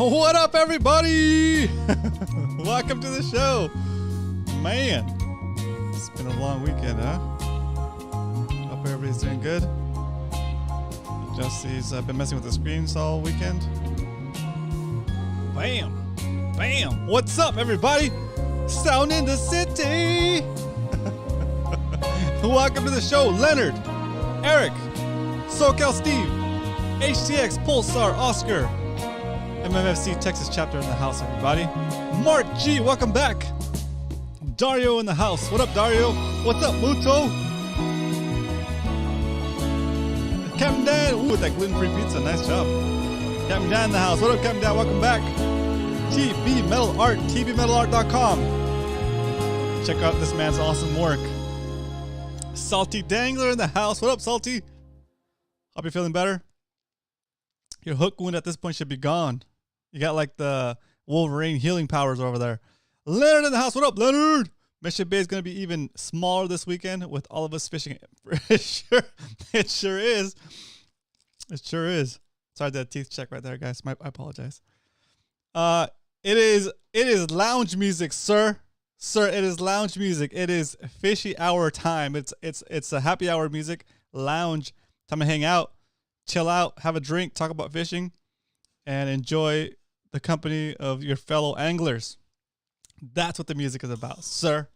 What up, everybody? Welcome to the show. Man, it's been a long weekend, huh? Hope everybody's doing good. Jesse's been messing with the screens all weekend. Bam. Bam. What's up, everybody? Sound in the city. Welcome to the show, Leonard, Eric, SoCal Steve, HTX, Pulsar, Oscar, MMFC Texas chapter in the house, everybody. Mark G, welcome back. Dario in the house. What up, Dario? What's up, Muto? Captain Dan. Ooh, that gluten-free pizza. Nice job. Captain Dan in the house. What up, Captain Dan? Welcome back. TB Metal Art, tbmetalart.com. Check out this man's awesome work. Salty Dangler in the house. What up, Salty? Hope you're feeling better. Your hook wound at this point should be gone. You got like the Wolverine healing powers over there. Leonard in the house. What up, Leonard? Mission Bay is going to be even smaller this weekend with all of us fishing. It sure is. It sure is. Sorry, that teeth check right there, guys. I apologize. It is lounge music, sir. Sir, it is lounge music. It is fishy hour time. It's a happy hour music, lounge, time to hang out, chill out, have a drink, talk about fishing, and enjoy the company of your fellow anglers. That's what the music is about, sir.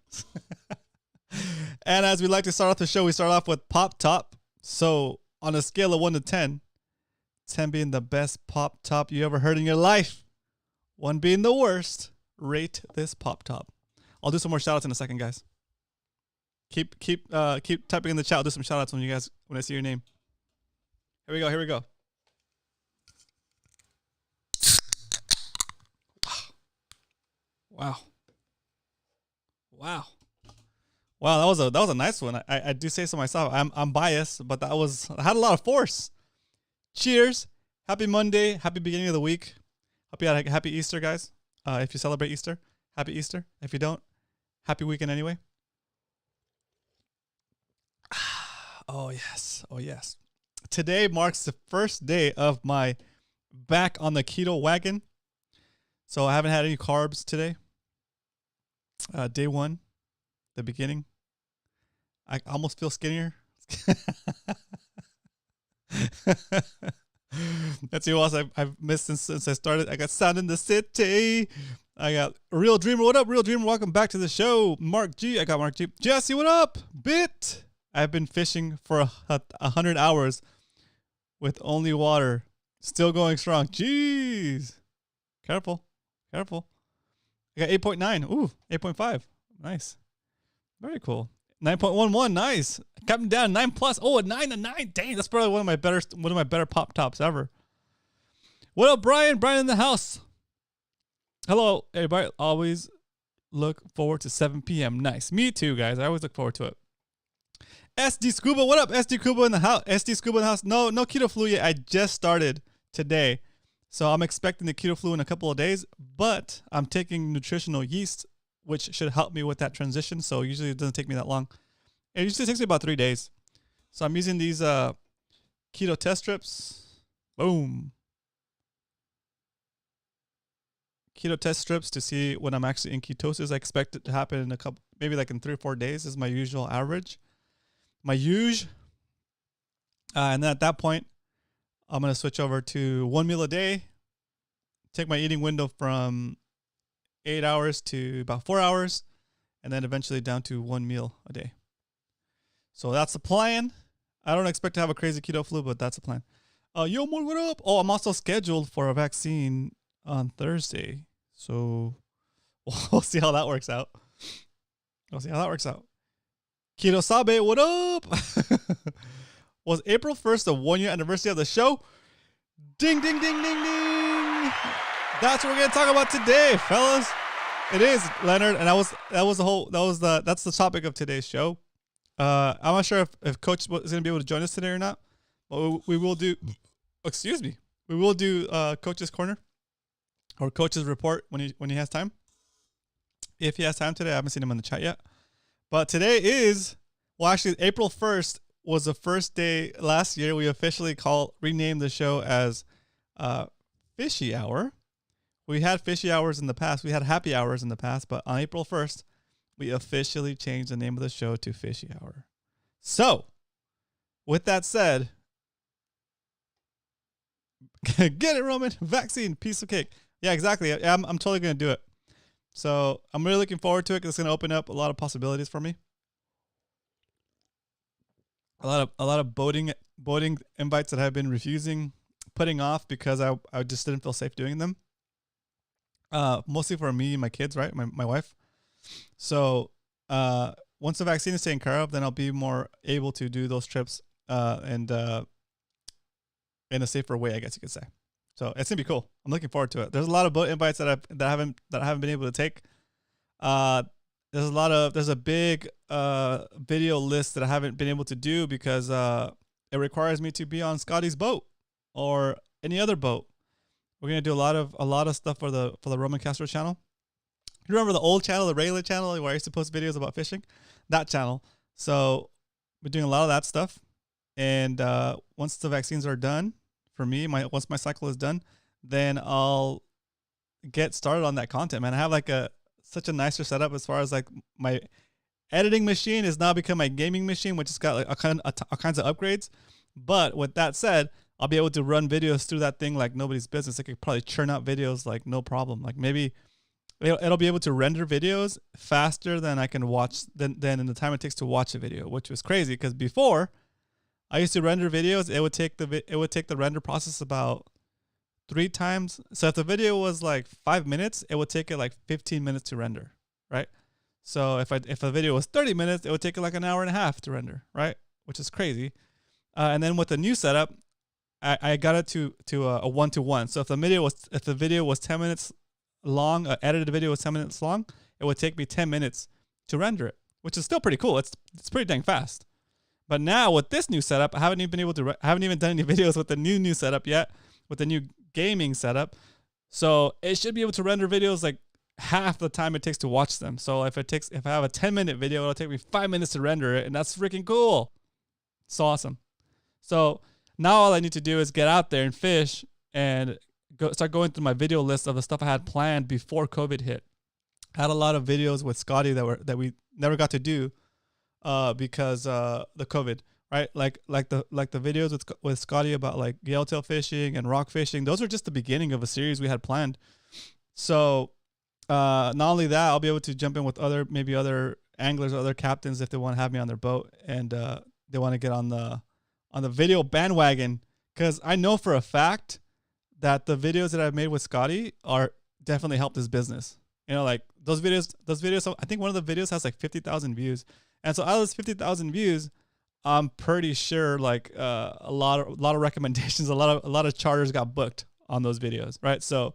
And as we like to start off the show, we start off with Pop Top. So on a scale of 1 to 10, 10 being the best Pop Top you ever heard in your life, 1 being the worst, rate this Pop Top. I'll do some more shout outs in a second, guys. Keep typing in the chat. I'll do some shout outs when I see your name. Here we go. Wow. That was a nice one. I do say so myself. I'm biased, but I had a lot of force. Cheers. Happy Monday. Happy beginning of the week. Hope you had a happy Easter, guys. If you celebrate Easter, happy Easter. If you don't, happy weekend anyway. Oh yes. Today marks the first day of my back on the keto wagon. So I haven't had any carbs today. Day 1, the beginning. I almost feel skinnier. Let's see what else I've missed since I started. I got Sound in the City. I got Real Dreamer. What up, Real Dreamer? Welcome back to the show. Mark G. I got Mark G. Jesse, what up? Bit. I've been fishing for 100 hours with only water. Still going strong. Jeez. Careful. I got 8.9. Ooh, 8.5. Nice. Very cool. 9.11. Nice. Captain down 9 plus. Oh, a 9 to 9. Dang, that's probably one of my better pop tops ever. What up, Brian? Brian in the house. Hello, everybody. Always look forward to 7 p.m. Nice. Me too, guys. I always look forward to it. SD Scuba. What up, SD Scuba in the house? SD Scuba in the house. No keto flu yet. I just started today. So I'm expecting the keto flu in a couple of days, but I'm taking nutritional yeast, which should help me with that transition. So usually it doesn't take me that long. It usually takes me about 3 days. So I'm using these keto test strips. Boom. Keto test strips to see when I'm actually in ketosis. I expect it to happen in maybe like in 3 or 4 days is my usual average. And then at that point, I'm going to switch over to 1 meal a day, take my eating window from 8 hours to about 4 hours, and then eventually down to 1 meal a day. So that's the plan. I don't expect to have a crazy keto flu, but that's the plan. Yo, Moy, what up? Oh, I'm also scheduled for a vaccine on Thursday. So we'll see how that works out. Keto Sabe, what up? Was April 1st the 1-year anniversary of the show? Ding, ding, ding, ding, ding. That's what we're going to talk about today, fellas. It is, Leonard, and that's the topic of today's show. I'm not sure if Coach is going to be able to join us today or not, but we will do, Coach's Corner or Coach's Report when he has time. If he has time today, I haven't seen him in the chat yet. But today is, April 1st was the first day last year we officially renamed the show as Fishy Hour. We had fishy hours in the past. We had happy hours in the past, but on April 1st, we officially changed the name of the show to Fishy Hour. So, with that said, get it, Roman. Vaccine, piece of cake. Yeah, exactly. I'm totally going to do it. So, I'm really looking forward to it because it's going to open up a lot of possibilities for me. A lot of boating invites that I've been refusing, putting off because I just didn't feel safe doing them. Mostly for me and my kids, right? My wife. So once the vaccine is taken care of, then I'll be more able to do those trips and in a safer way, I guess you could say. So it's gonna be cool. I'm looking forward to it. There's a lot of boat invites that I haven't been able to take. There's a big video list that I haven't been able to do because it requires me to be on Scotty's boat or any other boat. We're gonna do a lot of stuff for the Roman Castro channel. You remember the old channel, the regular channel where I used to post videos about fishing? That channel. So we're doing a lot of that stuff. And once the vaccines are done, for me, once my cycle is done, then I'll get started on that content, man. I have like such a nicer setup as far as like my editing machine has now become my gaming machine, which has got like all kinds of upgrades. But with that said, I'll be able to run videos through that thing like nobody's business. I could probably churn out videos like no problem. Like maybe it'll be able to render videos faster than I can watch than in the time it takes to watch a video, which was crazy because before I used to render videos, it would take the render process about 3 times. So if the video was like 5 minutes, it would take it like 15 minutes to render, right? So if a video was 30 minutes, it would take it like an hour and a half to render, right? Which is crazy. And then with the new setup, I got it to a 1-to-1. So if the video was 10 minutes long, edited video was 10 minutes long, it would take me 10 minutes to render it, which is still pretty cool. It's pretty dang fast. But now with this new setup, I haven't even done any videos with the new setup yet, with the new gaming setup. So it should be able to render videos like half the time it takes to watch them. So if I have a 10-minute video, it'll take me 5 minutes to render it, and that's freaking cool. It's awesome. So now all I need to do is get out there and fish and start going through my video list of the stuff I had planned before COVID hit. I had a lot of videos with Scotty that we never got to do because the COVID, right? Like the videos with Scotty about like yellowtail fishing and rock fishing. Those are just the beginning of a series we had planned. So not only that, I'll be able to jump in with other anglers or other captains if they want to have me on their boat and they want to get on the video bandwagon, because I know for a fact that the videos that I've made with Scotty are definitely helped his business. You know, like those videos, I think one of the videos has like 50,000 views. And so out of those 50,000 views, I'm pretty sure like a lot of recommendations, a lot of charters got booked on those videos, right? So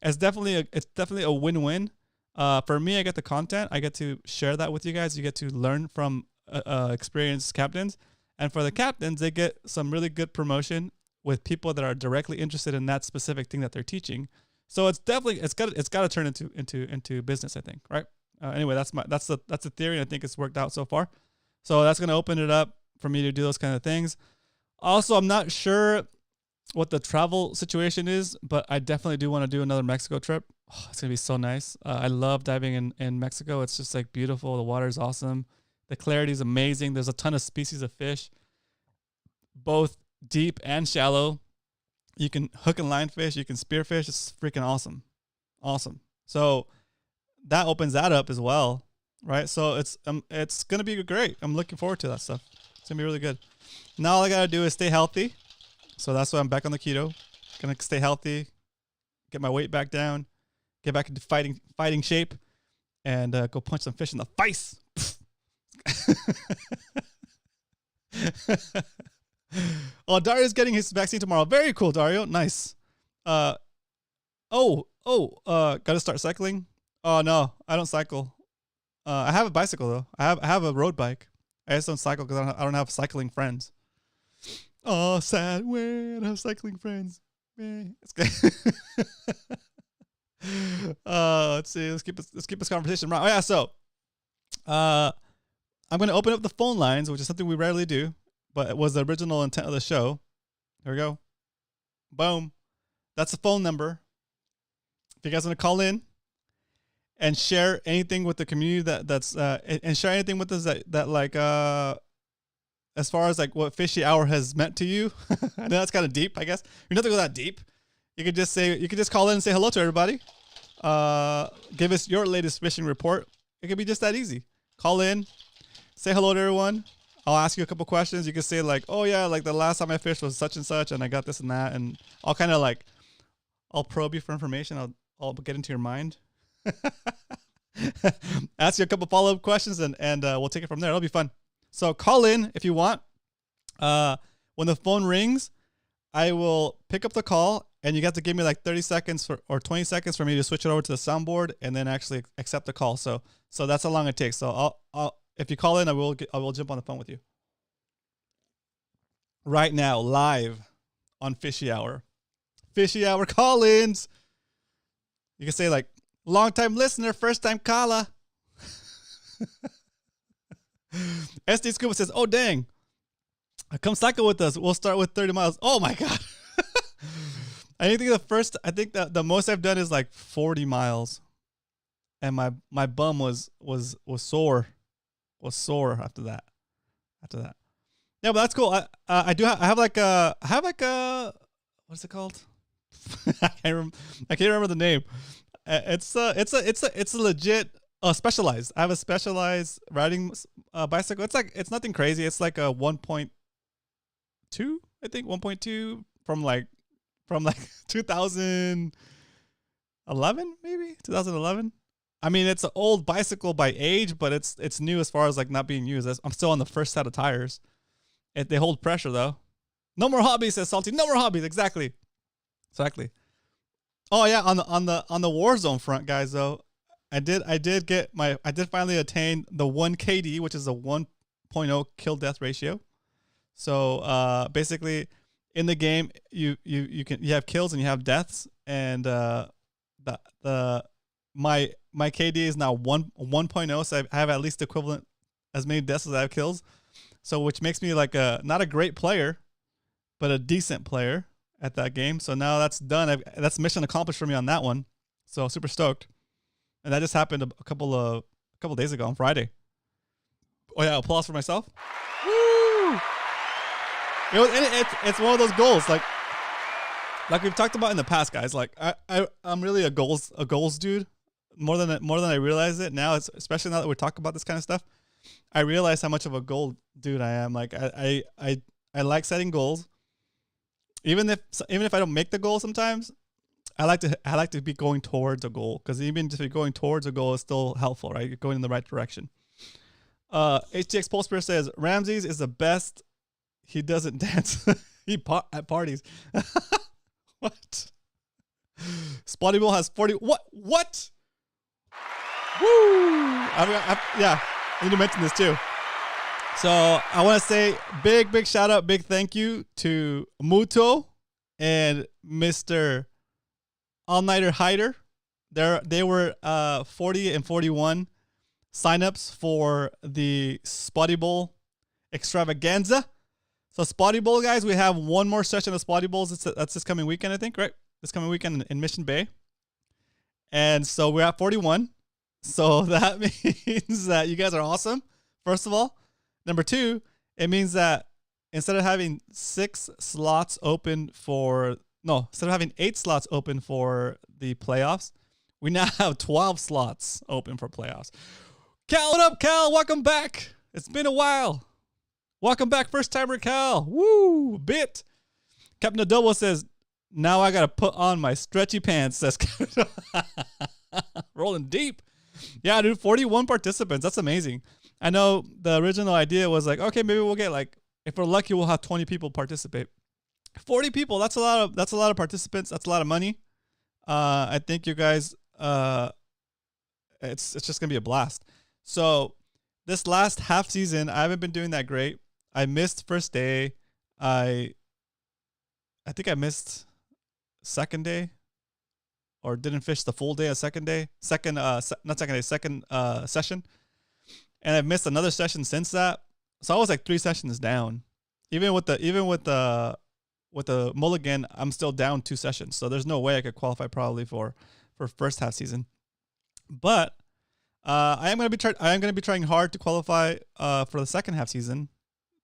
it's definitely a win-win. For me, I get the content. I get to share that with you guys. You get to learn from experienced captains. And for the captains, they get some really good promotion with people that are directly interested in that specific thing that they're teaching. So it's got to turn into business, I think, right? Anyway, that's the theory, and I think it's worked out so far. So that's going to open it up for me to do those kind of things. Also, I'm not sure what the travel situation is, but I definitely do want to do another Mexico trip. Oh, it's going to be so nice. I love diving in Mexico. It's just like beautiful. The water is awesome. The clarity is amazing. There's a ton of species of fish, both deep and shallow. You can hook and line fish. You can spear fish. It's freaking awesome. Awesome. So that opens that up as well, right? So it's going to be great. I'm looking forward to that stuff. It's going to be really good. Now all I got to do is stay healthy. So that's why I'm back on the keto. Going to stay healthy, get my weight back down, get back into fighting shape, and go punch some fish in the face. Oh, Dario's getting his vaccine tomorrow. Very cool, Dario. Nice. Gotta start cycling. Oh no, I don't cycle. I have a bicycle though. I have a road bike. I just don't cycle because I don't have cycling friends. Oh, sad when I have cycling friends. It's good. Let's see. Let's keep this conversation right. Oh yeah. So, I'm going to open up the phone lines, which is something we rarely do, but it was the original intent of the show. Here we go. Boom. That's the phone number if you guys want to call in and share anything with the community and share anything with us that like as far as like what Fishy Hour has meant to you. I know that's kind of deep, I guess. You don't have to go that deep. You could just call in and say hello to everybody. Give us your latest fishing report. It could be just that easy. Call in, say hello to everyone. I'll ask you a couple questions. You can say like, oh yeah, like the last time I fished was such and such, and I got this and that, and I'll kind of like, I'll probe you for information. I'll get into your mind. Ask you a couple follow-up questions, and we'll take it from there. It'll be fun. So call in if you want. When the phone rings, I will pick up the call, and you got to give me like 30 seconds or 20 seconds for me to switch it over to the soundboard and then actually accept the call. So that's how long it takes. So I'll if you call in, I will jump on the phone with you. Right now, live on Fishy Hour. Fishy Hour call-ins. You can say like, long-time listener, first-time caller. SD Scuba says, oh, dang. Come cycle with us. We'll start with 30 miles. Oh, my God. I think the most I've done is like 40 miles. And my bum was sore. Was sore after that. Yeah, but that's cool. I have like a what's it called? I can't remember the name. It's a legit specialized. I have a specialized riding bicycle. It's nothing crazy. It's like a 1.2, I think 1.2 from like 2011 maybe 2011. I mean, it's an old bicycle by age, but it's new as far as like not being used. I'm still on the first set of tires. They hold pressure though. No more hobbies, says Salty. No more hobbies. Exactly. Oh yeah, on the Warzone front, guys. Though, I did finally attain the 1 KD, which is a 1.0 kill death ratio. So basically, in the game, you have kills and you have deaths, and my KD is now 1.0, so I have at least equivalent as many deaths as I have kills. So which makes me like not a great player, but a decent player at that game. So now that's done. That's mission accomplished for me on that one. So super stoked. And that just happened a couple days ago on Friday. Oh yeah, applause for myself. Woo! It's one of those goals like we've talked about in the past, guys. Like I'm really a goals dude. More than I realize it now. It's especially now that we're talking about this kind of stuff. I realize how much of a goal dude I am. Like I like setting goals. Even if I don't make the goal sometimes, I like to be going towards a goal, because even if you're going towards a goal, it's still helpful, right? You're going in the right direction. HTX Pulsper says Ramses is the best. He doesn't dance. At parties. What? Spotty Bull has 40. What? Woo! Yeah, I need to mention this too. So I want to say big shout out, big thank you to Muto and Mr. All-Nighter Hider. They were 40 and 41 signups for the Spotty Bowl extravaganza. So Spotty Bowl, guys, we have one more session of Spotty Bowls. That's this coming weekend, I think, right? This coming weekend in Mission Bay. And so we're at 41. So that means that you guys are awesome, first of all. Number two, it means that instead of having 8 slots open for the playoffs, we now have 12 slots open for playoffs. Cal, what up, Cal? Welcome back. It's been a while. Welcome back, first timer, Cal. Woo, bit. Captain Adobo says, now I got to put on my stretchy pants, says Captain. Rolling deep. Yeah, dude, 41 participants. That's amazing. I know the original idea was like, okay, maybe we'll get like, if we're lucky, we'll have 20 people participate. 40 people. That's a lot of participants. That's a lot of money. I think you guys, it's just gonna be a blast. So this last half season, I haven't been doing that great. I missed first day. I think I missed second day, or didn't fish the full day of second session. And I've missed another session since that. So I was like 3 sessions down. Even with the mulligan, I'm still down 2 sessions. So there's no way I could qualify probably for for first half season. But I am going to be trying hard to qualify for the second half season.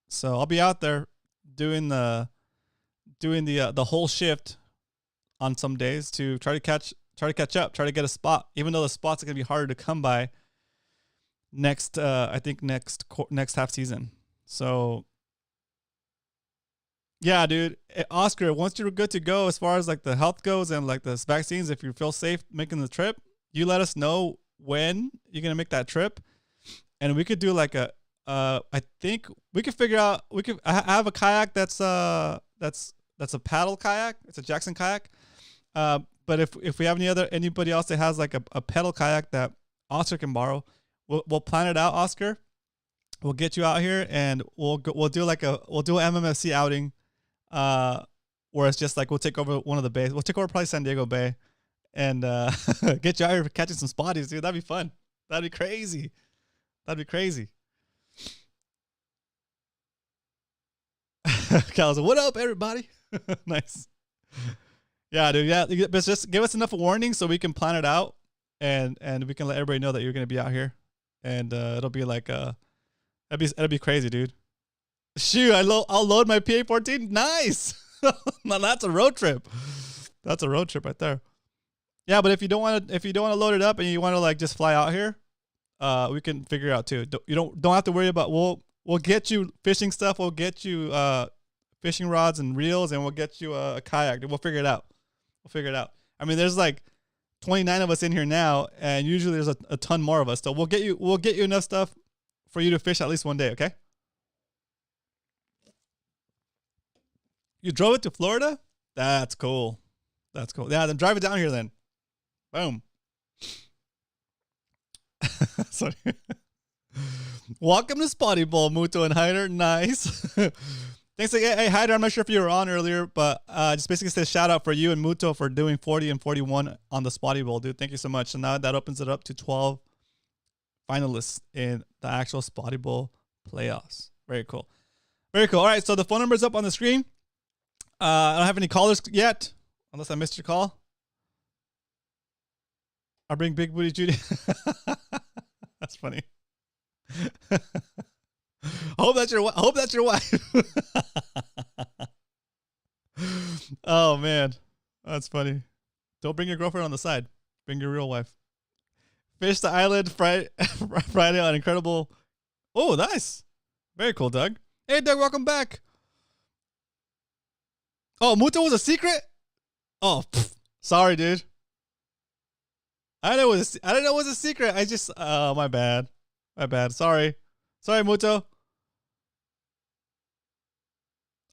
So I'll be out there doing the whole shift on some days to try to catch up, try to get a spot, even though the spots are going to be harder to come by next half season. So yeah, dude, Oscar, once you're good to go as far as like the health goes and like the vaccines, if you feel safe making the trip, you let us know when you're going to make that trip, and we could do like I think we could figure out, I have a kayak that's a paddle kayak. It's a Jackson kayak. But if we have anybody else that has like a pedal kayak that Oscar can borrow, we'll plan it out, Oscar. We'll get you out here and we'll do an MMFC outing, where it's just like we'll take over one of the bays. We'll take over probably San Diego Bay, and get you out here catching some spotties, dude. That'd be fun. That'd be crazy. Cal's like, what up, everybody? Nice. Yeah, dude. Yeah, but just give us enough warning so we can plan it out, and we can let everybody know that you're gonna be out here, and it'll be like it'll be crazy, dude. Shoot, I'll load my PA-14. Nice. Now that's a road trip. That's a road trip right there. Yeah, but if you don't want to load it up and you want to like just fly out here, we can figure it out too. You don't have to worry about. We'll get you fishing stuff. We'll get you fishing rods and reels, and we'll get you a kayak. We'll figure it out. I mean, there's like 29 of us in here now, and usually there's a ton more of us. So we'll get you enough stuff for you to fish at least one day. Okay. You drove it to Florida? That's cool. Yeah, then drive it down here then. Boom. Sorry. Welcome to Spotty Bowl, Muto and Hyder. Nice. Thanks again. Hey, Hyder, I'm not sure if you were on earlier, but just basically says shout out for you and Muto for doing 40 and 41 on the Spotty Bowl, dude. Thank you so much. So now that opens it up to 12 finalists in the actual Spotty Bowl playoffs. Very cool. All right, so the phone number is up on the screen. I don't have any callers yet, unless I missed your call. I'll bring Big Booty Judy. That's funny. Hope that's your wife. Oh man, that's funny. Don't bring your girlfriend on the side. Bring your real wife. Fish the island Friday on incredible. Oh, nice. Very cool, Doug. Hey, Doug, welcome back. Oh, Muto was a secret? Oh, sorry, dude. I didn't know it was a secret. I just, my bad. Sorry, Muto.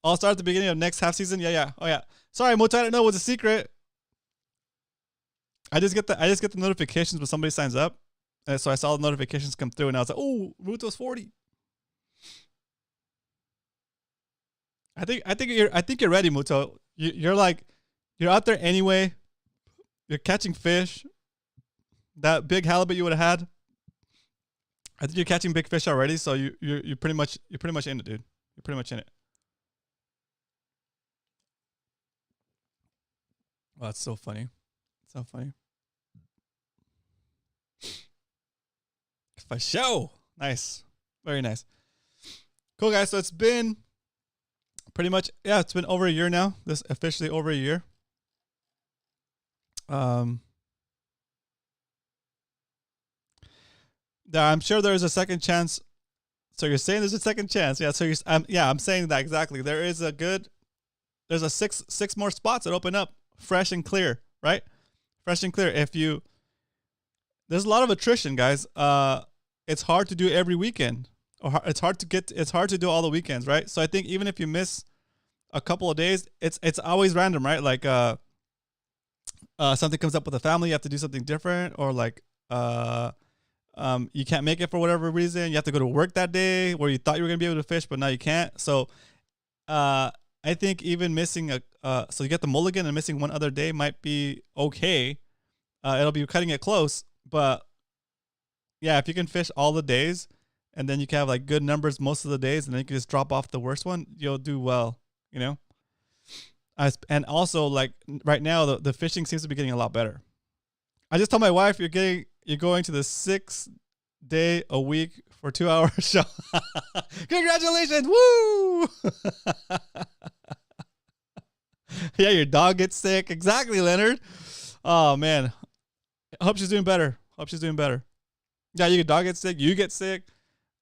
I'll start at the beginning of next half season. Yeah. Oh yeah. Sorry, Muto. I didn't know it was a secret. I just get the notifications when somebody signs up, and so I saw the notifications come through, and I was like, oh, Muto's 40. I think you're ready, Muto. You're out there anyway. You're catching fish. That big halibut you would have had. I think you're catching big fish already, so you're pretty much in it, dude. You're pretty much in it. Oh, that's so funny. For show. Nice. Very nice. Cool, guys. So it's been pretty much, it's been over a year now. This officially over a year. I'm sure there is a second chance. So you're saying there's a second chance. Yeah. So I'm saying that exactly. There's a six more spots that open up fresh and clear, right? Fresh and clear. There's a lot of attrition, guys. It's hard to do every weekend, or it's hard to do all the weekends, right? So I think even if you miss a couple of days, it's always random, right? Like, something comes up with the family, you have to do something different, or like, you can't make it for whatever reason. You have to go to work that day where you thought you were going to be able to fish, but now you can't. So, I think even missing so you get the mulligan and missing one other day might be okay. It'll be cutting it close, but yeah, if you can fish all the days and then you can have like good numbers most of the days, and then you can just drop off the worst one, you'll do well, you know? And also, like right now, the fishing seems to be getting a lot better. I just told my wife you're going to the 6-day-a-week for 2-hour show. Congratulations! Woo! Yeah, your dog gets sick. Exactly, Leonard. Oh man, I hope she's doing better. Yeah, your dog gets sick. You get sick.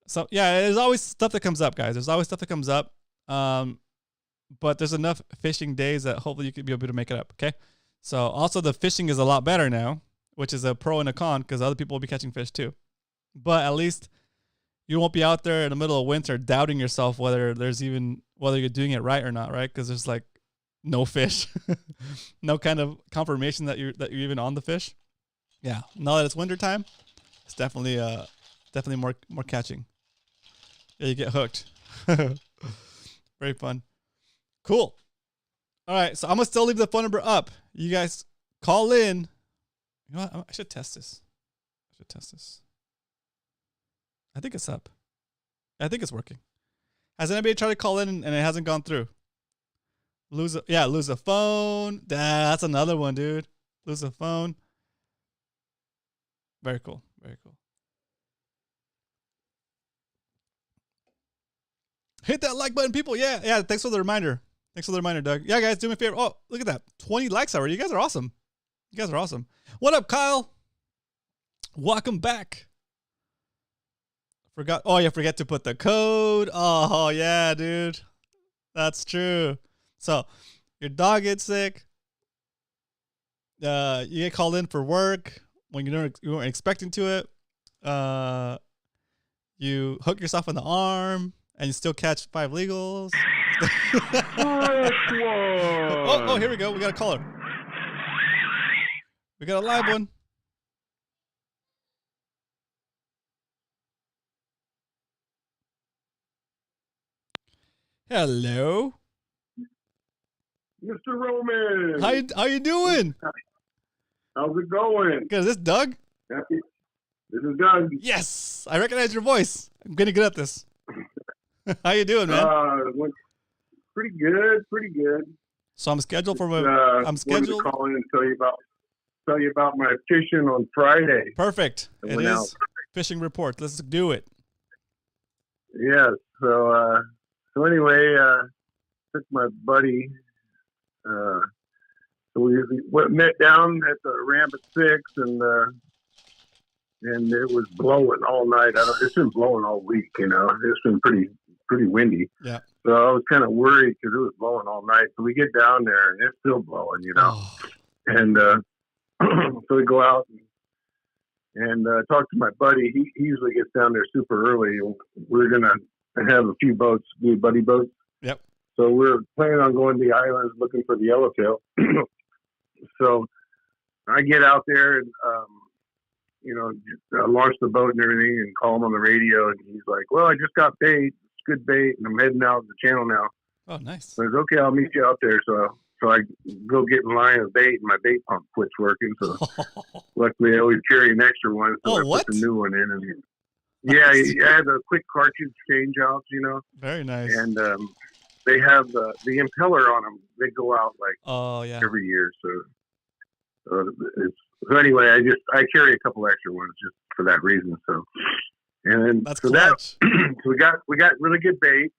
So yeah, there's always stuff that comes up, guys. There's always stuff that comes up. But there's enough fishing days that hopefully you could be able to make it up. Okay. So also the fishing is a lot better now, which is a pro and a con because other people will be catching fish too. But at least you won't be out there in the middle of winter doubting yourself whether you're doing it right or not, right? Because there's like no fish, no kind of confirmation that you're even on the fish. Yeah. Now that it's winter time, it's definitely more catching. Yeah, you get hooked. Very fun. Cool. All right, so I'm gonna still leave the phone number up. You guys call in. You know what? I should test this. I think it's up. I think it's working. Has anybody tried to call in and it hasn't gone through? Lose a phone. That's another one, dude. Lose a phone. Very cool. Hit that like button, people. Yeah. Thanks for the reminder. Doug. Yeah, guys, do me a favor. Oh, look at that. 20 likes already. You guys are awesome. What up, Kyle? Welcome back. Forget to put the code. Oh, yeah, dude. That's true. So, your dog gets sick. You get called in for work when you weren't expecting to it. You hook yourself in the arm and you still catch 5 legals. Oh, here we go. We got a caller. We got a live one. Hello, Mr. Roman. How you doing? How's it going? Good. Is this Doug? This is Doug. Yes, I recognize your voice. I'm getting good at this. How you doing, man? Pretty good. So I'm scheduled for I'm scheduled to call in and tell you about my fishing on Friday. Perfect. It is fishing report. Let's do it. Yes. So anyway, took my buddy. So we met down at the ramp at 6, and it was blowing all night. It's been blowing all week. It's been pretty windy. Yeah. So I was kind of worried because it was blowing all night. So we get down there and it's still blowing, And so we go out and talk to my buddy. He usually gets down there super early. We're gonna have a few boats, do buddy boats. Yep. So we're planning on going to the islands looking for the yellowtail. So I get out there and launch the boat and everything and call him on the radio, and he's like, "Well, I just got bait. It's good bait, and I'm heading out the channel now." Oh, nice. So I said, "Okay, I'll meet you out there." So I go get in line of bait, and my bait pump quits working. So luckily, I always carry an extra one, so I put the new one in. And yeah, I had a quick cartridge change out, Very nice. And they have the impeller on them. They go out every year. So anyway, I carry a couple extra ones just for that reason. So, and that's so clutch. So we got really good bait,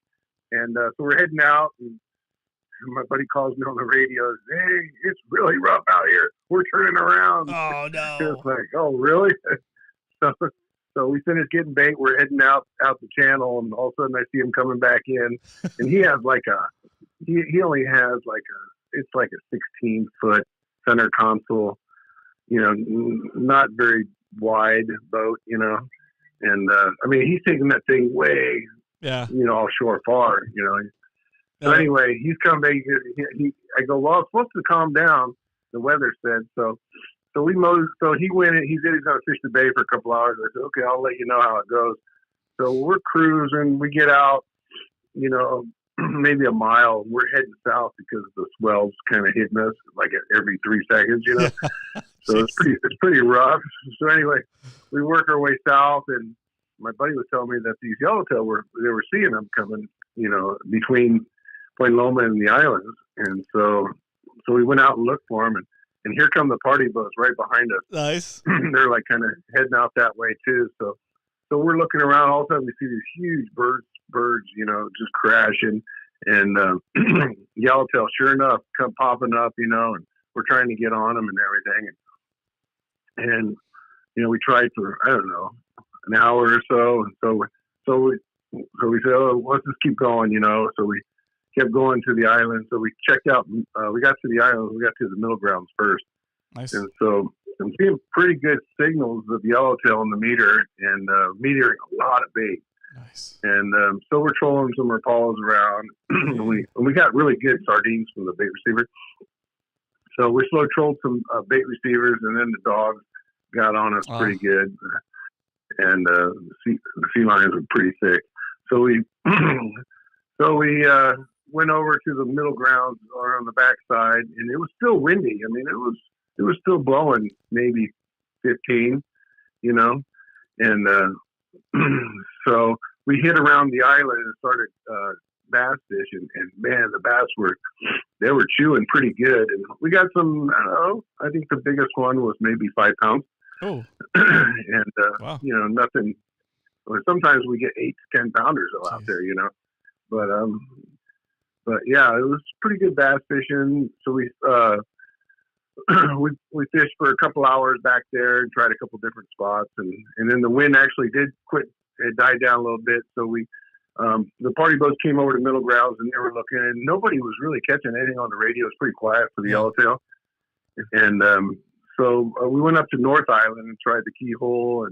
and so we're heading out. And my buddy calls me on the radio. "Hey, it's really rough out here. We're turning around." Oh no! It's like, "Oh really?" So we finish getting bait. We're heading out the channel, and all of a sudden I see him coming back in, and he has he only has it's like a 16-foot center console, not very wide boat, and he's taking that thing way, offshore far, So anyway, he's come back. I go, "Well, it's supposed to calm down," the weather said. So we moved. So he went. He said he's going to fish the bay for a couple hours. I said, "Okay, I'll let you know how it goes." So we're cruising. We get out, maybe a mile. We're heading south because the swells kind of hitting us every 3 seconds, So it's pretty rough. So anyway, we work our way south, and my buddy was telling me that these yellowtail they were seeing them coming, between Point Loma and the islands, and so we went out and looked for them, and here come the party boats right behind us. Nice. They're like kind of heading out that way too. So we're looking around. All of a sudden, we see these huge birds, you know, just crashing, and yellowtail, sure enough, come popping up, you know, and we're trying to get on them and everything, and you know, we tried for, I don't know, an hour or so, and so we said, oh, let's just keep going, you know. So we kept going to the island. So we checked out. We got to the island. We got to the middle grounds first. Nice. And so I'm seeing pretty good signals of yellowtail on the meter, and metering a lot of bait. Nice. And so we're trolling some rapalas around. and we got really good sardines from the bait receiver. So we slow trolled some bait receivers, and then the dogs got on us pretty good. And the sea lions were pretty thick. So we went over to the middle grounds or on the backside, and it was still windy. I mean, it was still blowing maybe 15, you know, and so we hit around the island and started bass fishing, and man, the bass were chewing pretty good, and we got some. I don't know. I think the biggest one was maybe 5 pounds. Oh, and wow. You know, nothing. Or sometimes we get 8 to 10 pounders out there, you know, but yeah, it was pretty good bass fishing. So we fished for a couple hours back there and tried a couple different spots, and then the wind actually did quit. It died down a little bit. So the party boats came over to middle grounds, and they were looking, and nobody was really catching anything on the radio. It was pretty quiet for the yellowtail. And so we went up to North Island and tried the keyhole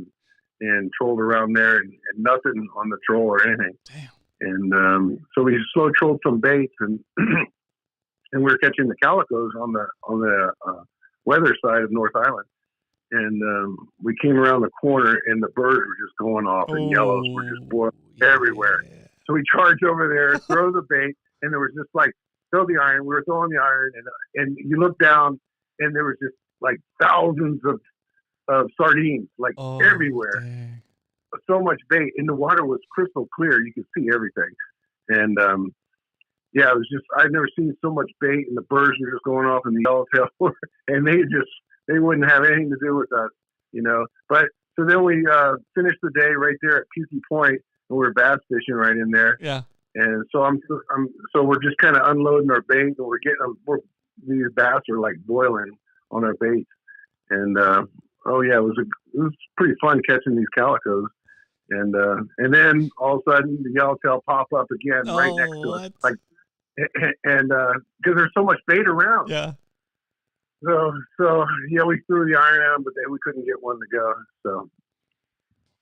and trolled around there, and nothing on the troll or anything. Damn. And so we slow trolled some baits, and and we were catching the calicos on the weather side of North Island. And we came around the corner, and the birds were just going off, and yellows were just blowing everywhere. So we charged over there, throw the bait, and there was just like, throw the iron. We were throwing the iron, and you look down, and there was just like thousands of sardines, like everywhere. Dang. So much bait, and the water was crystal clear. You could see everything. And yeah, it was just, I've never seen so much bait, and the birds were just going off in the yellowtail, and they wouldn't have anything to do with us, you know. But so then we finished the day right there at Pukey Point, and we were bass fishing right in there. Yeah. And so so we're just kind of unloading our bait, and we're getting these bass are like boiling on our bait. And oh yeah, it was pretty fun catching these calicos. And then all of a sudden the yellowtail pop up again right next to us, like, and because there's so much bait around. Yeah. So yeah, we threw the iron at them, but then we couldn't get one to go.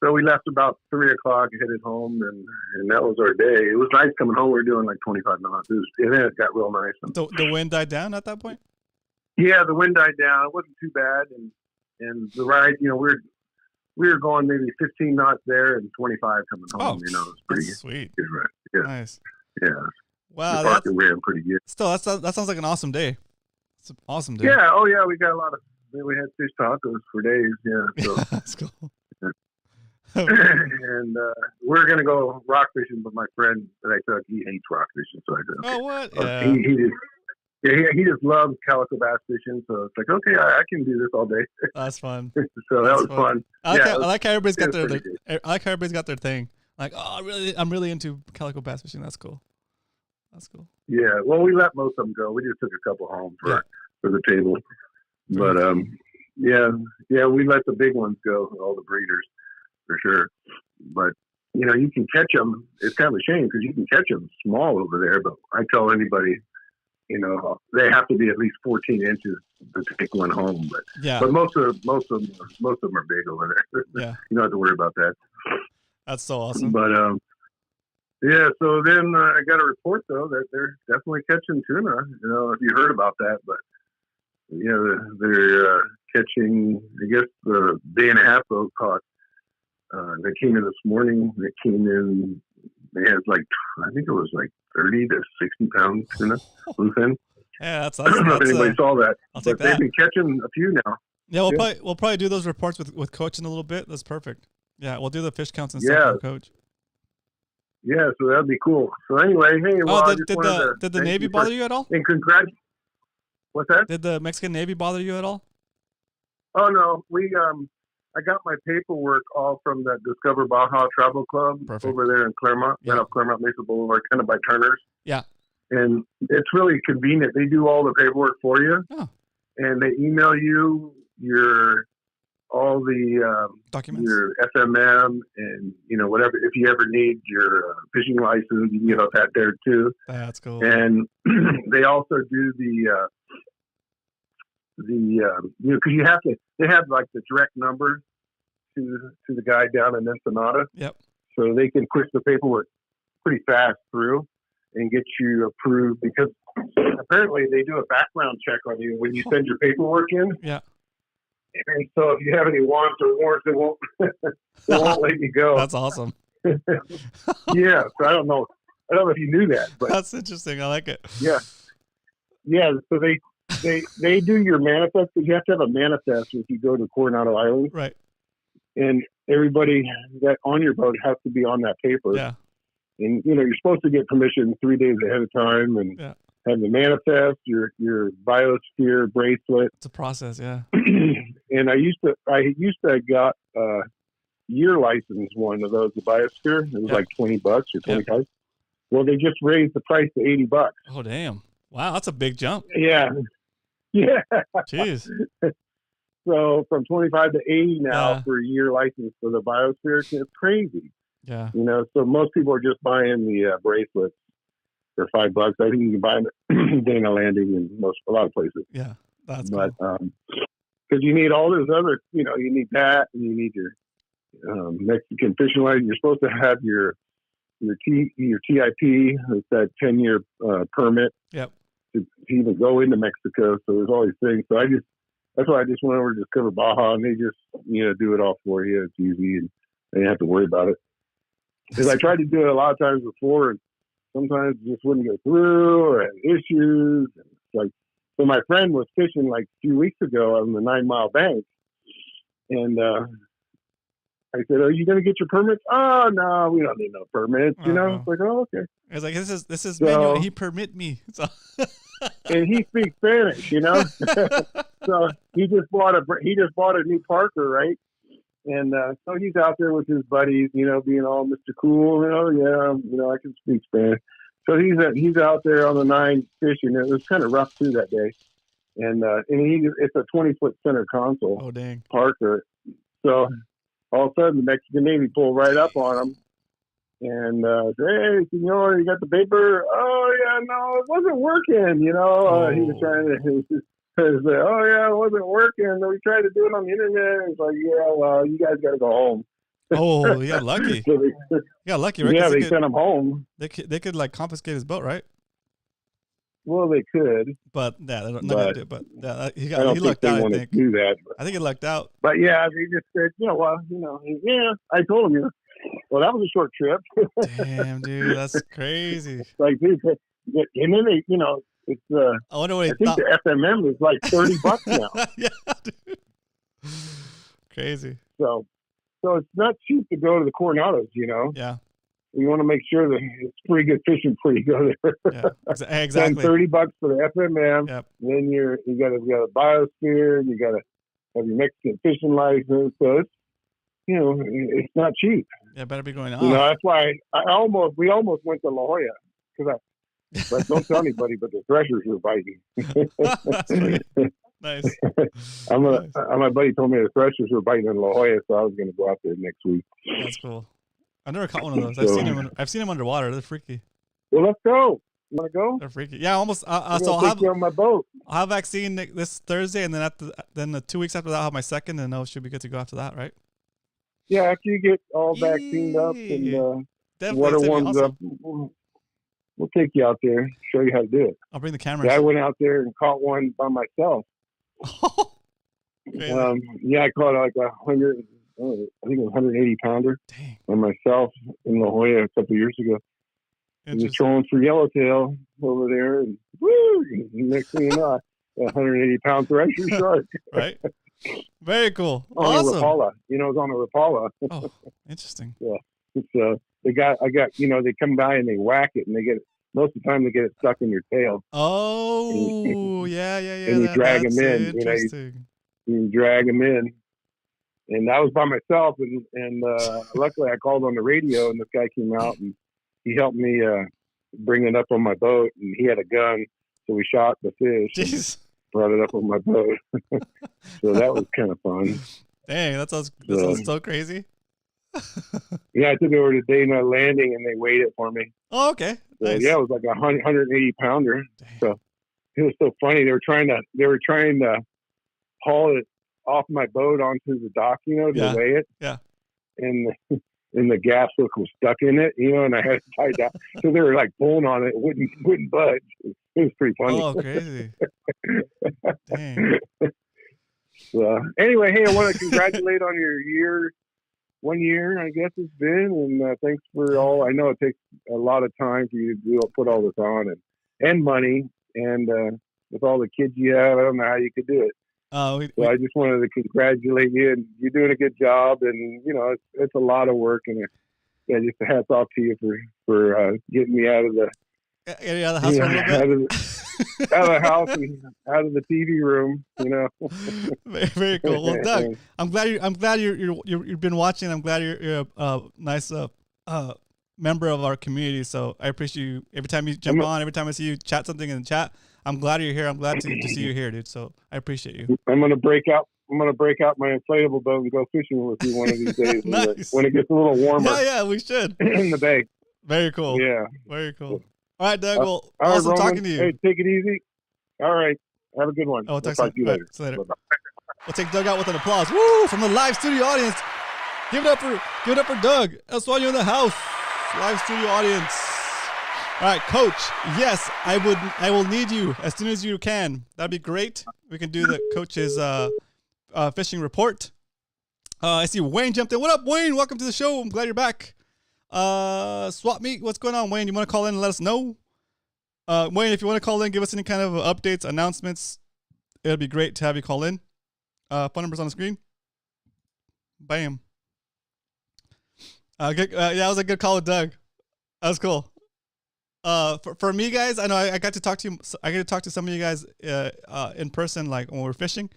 So we left about 3:00 and headed home, and that was our day. It was nice coming home. We were doing like 25 knots. And then it got real nice. The wind died down at that point? Yeah, the wind died down. It wasn't too bad, and the ride, you know, we were going maybe 15 knots there and 25 coming home. You know, it was pretty sweet. Good ride. Yeah. Nice. Yeah. Wow, the ran pretty good. Still, that sounds like an awesome day. It's an awesome day. Yeah. Oh yeah, we got a lot of. We had fish tacos for days. Yeah. So. That's cool. And we're gonna go rock fishing, but my friend that I took, he hates rock fishing, so I said, okay. Oh what? Yeah. He just loves calico bass fishing, so it's like, okay, I can do this all day. That's fun. So that was fun. I like how everybody's got their thing. Like, oh, I'm really into calico bass fishing. That's cool. Yeah. Well, we let most of them go. We just took a couple home for the table. But yeah, we let the big ones go, all the breeders, for sure. But you know, you can catch them. It's kind of a shame because you can catch them small over there. But I tell anybody, you know, they have to be at least 14 inches to take one home. But most of them are big over there. Yeah, you don't have to worry about that. That's so awesome. But yeah. So then I got a report though that they're definitely catching tuna. You know, if you heard about that, but yeah, they're catching. I guess the day and a half ago caught. They came in this morning. They came in. They had like, I think it was like 30 to 60 pounds tuna bluefin. Yeah, that's I don't know if anybody saw that. I'll take that. They've been catching a few now. Yeah, we'll probably do those reports with Coach in a little bit. That's perfect. Yeah, we'll do the fish counts and stuff with Coach. Yeah, so that'd be cool. So anyway, hey, well, did the Navy bother you at all? And congrats. What's that? Did the Mexican Navy bother you at all? Oh no, I got my paperwork all from the Discover Baja Travel Club over there in Claremont, right off Claremont Mesa Boulevard, kind of by Turner's. Yeah. And it's really convenient. They do all the paperwork for you, and they email you all the documents, your FMM, and whatever. If you ever need your fishing license, you can get all that there too. That's cool. And they also do because they have like the direct number to the guy down in Ensenada. Yep. So they can push the paperwork pretty fast through and get you approved, because apparently they do a background check on you when you send your paperwork in. Yeah. And so if you have any wants or warrants, they won't let you go. That's awesome. Yeah. So I don't know if you knew that, but that's interesting. I like it. Yeah. Yeah. So they do your manifest, because you have to have a manifest if you go to Coronado Island. Right. And everybody that on your boat has to be on that paper. Yeah. And, you're supposed to get permission 3 days ahead of time and have the manifest, your biosphere bracelet. It's a process, yeah. And I used to got a year license, one of those, the biosphere. It was like $20 or $25. Well, they just raised the price to $80. Oh, damn. Wow, that's a big jump. Yeah. Yeah. Jeez. So from 25 to 80 now for a year license for the biosphere. It's crazy. Yeah. So most people are just buying the bracelets for $5. I think you can buy them at Dana Landing and a lot of places. Yeah, that's cool. But because you need all those other, you need that, and you need your Mexican fishing license. You're supposed to have your TIP, it's that 10-year permit. Yep. To even go into Mexico. So there's all these things. So that's why I just went over to Discover Baja, and they just do it all for you. It's easy, and you don't have to worry about it. Because I tried to do it a lot of times before, and sometimes it just wouldn't go through, or had issues. And so my friend was fishing like a few weeks ago on the 9 Mile bank, and I said, "Are you going to get your permits?" "Oh no, we don't need no permits." It's like, "Oh, okay." It's like this is manual. He permit me. So. And he speaks Spanish, So he just bought a new Parker, right? And so he's out there with his buddies, being all Mr. Cool, I can speak Spanish. So he's out there on the 9 fishing. It was kind of rough too that day, and it's a 20-foot center console. Oh dang, Parker. So all of a sudden the Mexican Navy pulled right up on him. And said, "Hey, senor, you got the paper?" "Oh yeah, no, it wasn't working." He was trying to. "Oh yeah, it wasn't working. We tried to do it on the internet." It's like, "Yeah, well, you guys got to go home." Oh, you got lucky. So you got lucky, right? Yeah, they sent him home. They could like confiscate his boat, right? Well, they could, but yeah, they're not gonna do it. But yeah, he lucked out. I think. Do that. I think he lucked out. But yeah, they just said, I told him, well, that was a short trip. Damn, dude, that's crazy. Like, dude, and then they, it's I wonder what I think the FMM is like $30 now. Yeah, dude. Crazy. So it's not cheap to go to the Coronados, Yeah. You want to make sure that it's pretty good fishing before you go there. Yeah, exactly. $30 for the FMM. Yep. Then you got a biosphere. You got to have your Mexican fishing license. So it's, it's not cheap. Yeah, better be going on. That's why we almost went to La Jolla, but don't tell anybody. But the threshers were biting. Nice. My buddy told me the threshers were biting in La Jolla, so I was going to go out there next week. That's cool. I've never caught one of those. I've seen them underwater. They're freaky. Well, let's go. You want to go? They're freaky. Yeah, almost. So I'll take you on my boat. I'll have vaccine this Thursday, and then the 2 weeks after that, I'll have my second, and it should be good to go after that, right? Yeah, after you get all vaccinated up and water warms up, we'll take you out there, show you how to do it. I'll bring the cameras. Yeah, I went out there and caught one by myself. I caught like 100. I think it was 180 pounder by myself in La Jolla a couple of years ago. Just trolling for yellowtail over there, and woo! Next thing you know, 180 pound thresher shark. Right. Very cool. On awesome. a Rapala. It was on a Rapala. Oh, interesting. Yeah. It's I got they come by and they whack it, and they get most of the time they get it stuck in your tail. Oh, yeah. And you drag them in. You drag them in. And I was by myself, and luckily I called on the radio, and this guy came out and he helped me bring it up on my boat, and he had a gun, so we shot the fish. Jeez. Brought it up on my boat. So that was kind of fun. Dang, that sounds so crazy. Yeah, I took it over to Dana Landing, and they weighed it for me. Oh, okay. So, Nice. yeah, it was like 180 pounder. Dang. So it was so funny. They were trying to haul it off my boat onto the dock, to weigh it. Yeah. And the gas hook was stuck in it, and I had it tied down. So they were like pulling on it, wouldn't budge. It was pretty funny. Oh, crazy. Dang. So anyway, hey, I want to congratulate on your year. 1 year, I guess it's been, and thanks for all. I know it takes a lot of time for you to put all this on, and money, and with all the kids you have, I don't know how you could do it. So I just wanted to congratulate you, and you're doing a good job, and it's a lot of work, and just a hats off to you for getting me out of the house for a little bit. Out of the house and out of the TV room, Very, very cool. Well, Doug, I'm glad you've been watching. I'm glad you're a nice member of our community. So I appreciate you every time you jump on. Every time I see you chat something in the chat, I'm glad you're here. I'm glad to see you here, dude. So I appreciate you. I'm gonna break out my inflatable boat and go fishing with you one of these days. Nice. When it gets a little warmer. Yeah, we should. In the bay. Very cool. Yeah. Very cool. All right, Doug. Well, all right, awesome Roman, talking to you. Hey, take it easy. All right. Have a good one. We'll talk to you later. Right, see you later. We'll take Doug out with an applause. Woo! From the live studio audience. Give it up for Doug. That's why you're in the house. Live studio audience. All right, Coach. Yes, I will need you as soon as you can. That'd be great. We can do the coach's fishing report. I see Wayne jumped in. What up, Wayne? Welcome to the show. I'm glad you're back. Swap meet. What's going on, Wayne? You want to call in and let us know? Wayne, if you want to call in, give us any kind of updates, announcements. It'd be great to have you call in. Phone number's on the screen. Bam. That was a good call with Doug. That was cool. For me, guys, I know I got to talk to you. I get to talk to some of you guys in person, like when we're fishing.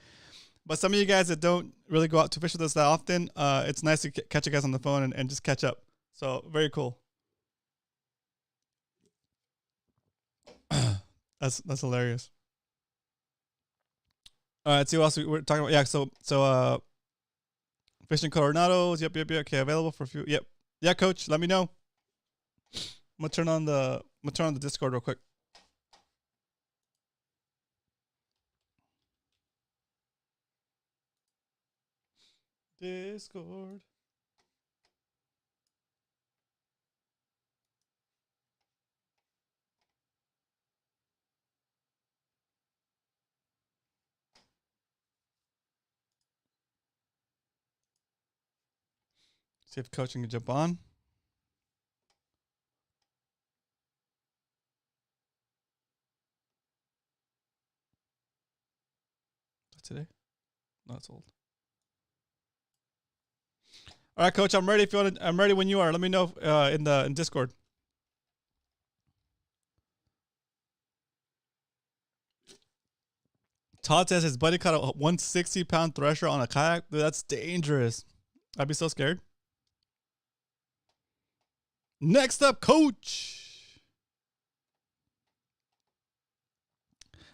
But some of you guys that don't really go out to fish with us that often, it's nice to catch you guys on the phone and just catch up. So very cool. That's hilarious. All right, let's see what else we're talking about. Yeah, so fishing Coronados. Yep. Okay, available for a few. Yep. Yeah, Coach. Let me know. I'm gonna turn on the Discord real quick. Discord. See if Coach can jump on. Today? No, it's old. All right, Coach, I'm ready. If you want to, I'm ready when you are. Let me know in Discord. Todd says his buddy caught a 160-pound thresher on a kayak. Dude, that's dangerous. I'd be so scared. Next up, Coach.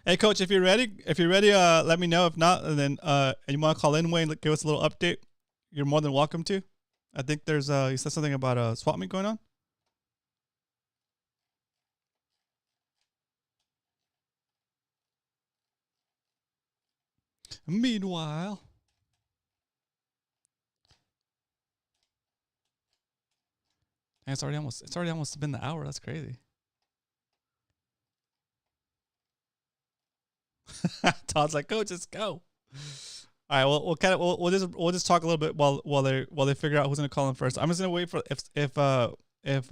Hey, Coach, if you're ready, let me know. If not, and then and you want to call in, Wayne, give us a little update. You're more than welcome to. I think there's you said something about a swap meet going on. Meanwhile, and it's already almost been the hour. That's crazy. Todd's like, Coach, let's go. All right, we'll just talk a little bit while they figure out who's gonna call in first. I'm just gonna wait for if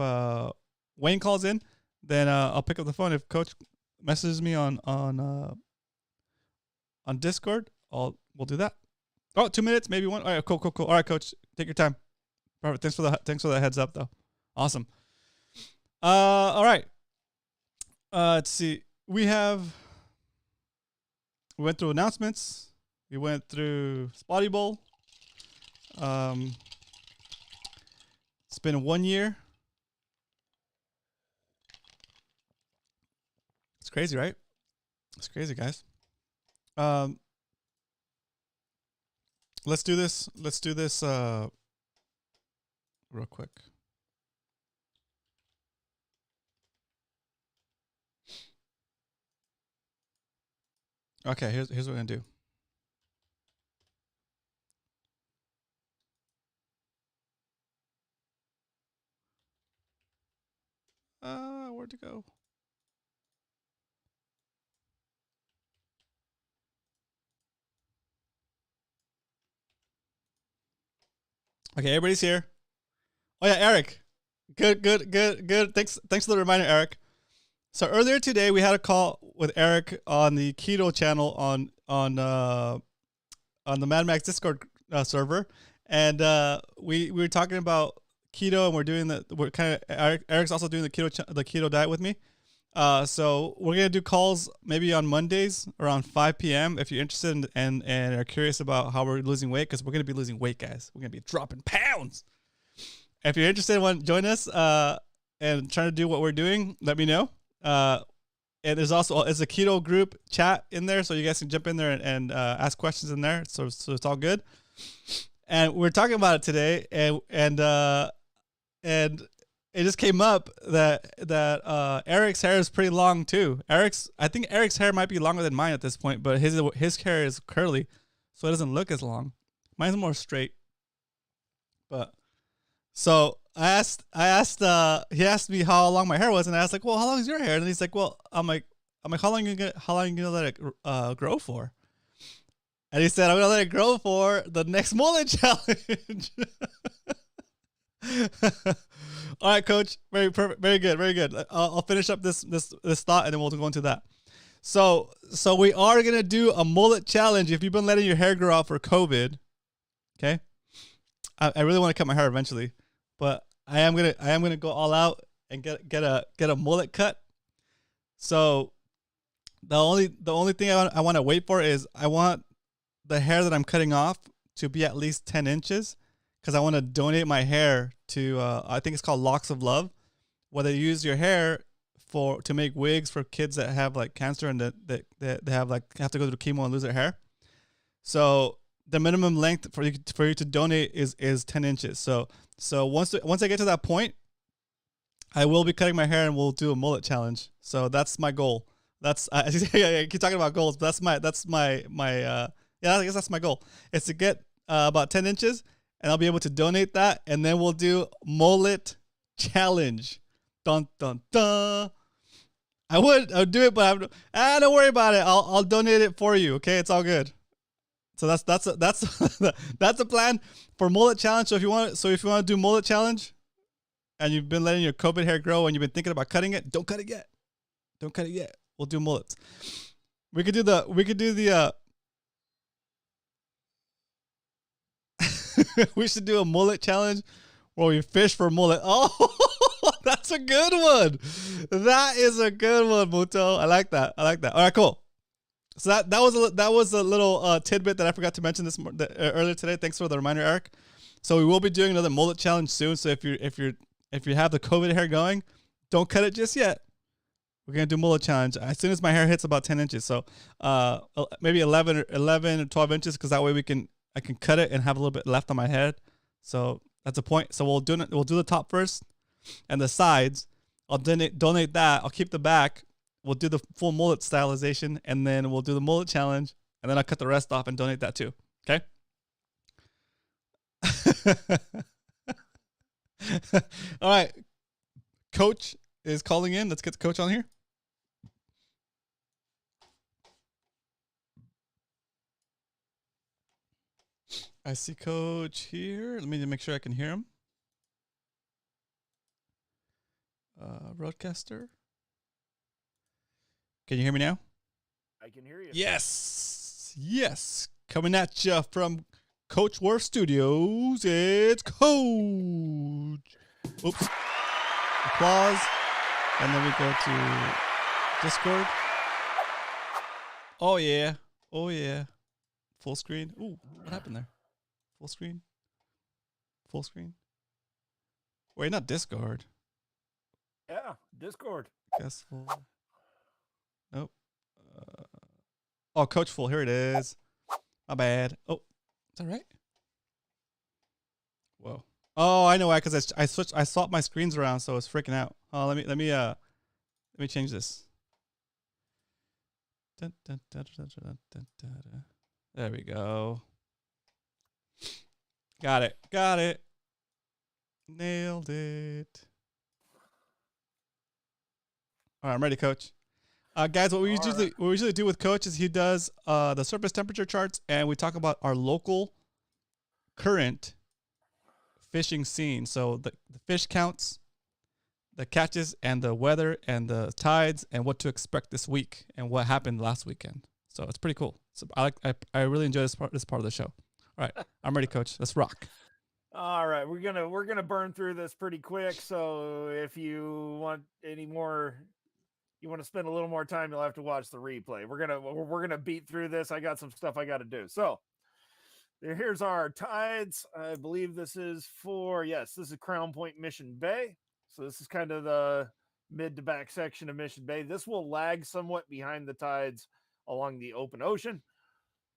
Wayne calls in, then I'll pick up the phone. If Coach messages me on Discord, we'll do that. Oh, 2 minutes, maybe one. All right, cool. All right, Coach, take your time. Perfect. Thanks for the heads up, though. Awesome. All right. Let's see. We went through announcements. We went through Spotty Bowl. It's been 1 year. It's crazy, right? It's crazy, guys. Let's do this. Let's do this real quick. Okay, here's what we're gonna do. Where'd it go? Okay, everybody's here. Oh yeah, Eric. Good. Thanks for the reminder, Eric. So earlier today we had a call with Eric on the Keto channel on the Mad Max Discord server, and we were talking about keto, and Eric's also doing the keto diet with me. So we're gonna do calls maybe on Mondays around 5 p.m. if you're interested and are curious about how we're losing weight, because we're gonna be losing weight, guys. We're gonna be dropping pounds. If you're interested and want to join us and trying to do what we're doing, let me know. And there's also a keto group chat in there, so you guys can jump in there and ask questions in there. So it's all good. And we're talking about it today, and it just came up that Eric's hair is pretty long too. I think Eric's hair might be longer than mine at this point, but his hair is curly, so it doesn't look as long. Mine's more straight. But so he asked me how long my hair was, and I was like, well, how long is your hair? And he's like, well, I'm like, how long are you gonna let it grow for? And he said, I'm gonna let it grow for the next mullet challenge. All right, Coach. Very perfect. Very good. I'll finish up this thought, and then we'll go into that. So we are gonna do a mullet challenge. If you've been letting your hair grow out for COVID, okay. I really want to cut my hair eventually, but I am gonna go all out and get a mullet cut. So the only thing I want to wait for is I want the hair that I'm cutting off to be at least 10 inches, because I want to donate my hair to I think it's called Locks of Love, where they use your hair to make wigs for kids that have like cancer and that they have to go through chemo and lose their hair. So the minimum length for you to donate is 10 inches. So once I get to that point, I will be cutting my hair and we'll do a mullet challenge. So that's my goal. That's I keep talking about goals, but I guess that's my goal. It's to get about 10 inches, and I'll be able to donate that, and then we'll do mullet challenge. Dun dun dun. I would do it, but don't worry about it. I'll donate it for you. Okay, it's all good. So that's the plan for mullet challenge. So if you want to do mullet challenge, and you've been letting your COVID hair grow and you've been thinking about cutting it, don't cut it yet. Don't cut it yet. We'll do mullets. We could do the we should do a mullet challenge where we fish for mullet. Oh, that's a good one. That is a good one, Muto. I like that. All right, cool. So that was a little tidbit that I forgot to mention earlier today. Thanks for the reminder, Eric. So we will be doing another mullet challenge soon. So if you have the COVID hair going, don't cut it just yet. We're gonna do mullet challenge as soon as my hair hits about 10 inches. So maybe 11 or 12 inches, because that way I can cut it and have a little bit left on my head. So that's a point. So we'll do the top first, and the sides. I'll donate that. I'll keep the back. We'll do the full mullet stylization, and then we'll do the mullet challenge, and then I'll cut the rest off and donate that too. Okay. All right. Coach is calling in. Let's get the coach on here. I see Coach here. Let me make sure I can hear him. Roadcaster. Can you hear me now? I can hear you. Yes. Coming at you from CoachWerf Studios, it's Coach. Oops. Applause. And then we go to Discord. Oh yeah. Oh yeah. Full screen. Ooh, what happened there? Full screen. Full screen. Wait, not Discord. Yeah, Discord. Guess full. Nope. Oh, Coach Full. Here it is. My bad. Oh, is that right? Whoa. Oh, I know why. Because I switched. I swapped my screens around, so it's freaking out. Oh, let me change this. There we go. Got it. Got it. Nailed it. All right, I'm ready, Coach. Guys, what we usually do with Coach is he does the surface temperature charts, and we talk about our local current fishing scene. So the fish counts, the catches, and the weather, and the tides, and what to expect this week, and what happened last weekend. So it's pretty cool. So I really enjoy this part of the show. All right, I'm ready, Coach. Let's rock. All right, we're gonna burn through this pretty quick. So if you want any more, you want to spend a little more time, you'll have to watch the replay. We're gonna beat through this. I got some stuff I got to do. So here's our tides. I believe this is this is Crown Point, Mission Bay. So this is kind of the mid to back section of Mission Bay. This will lag somewhat behind the tides along the open ocean.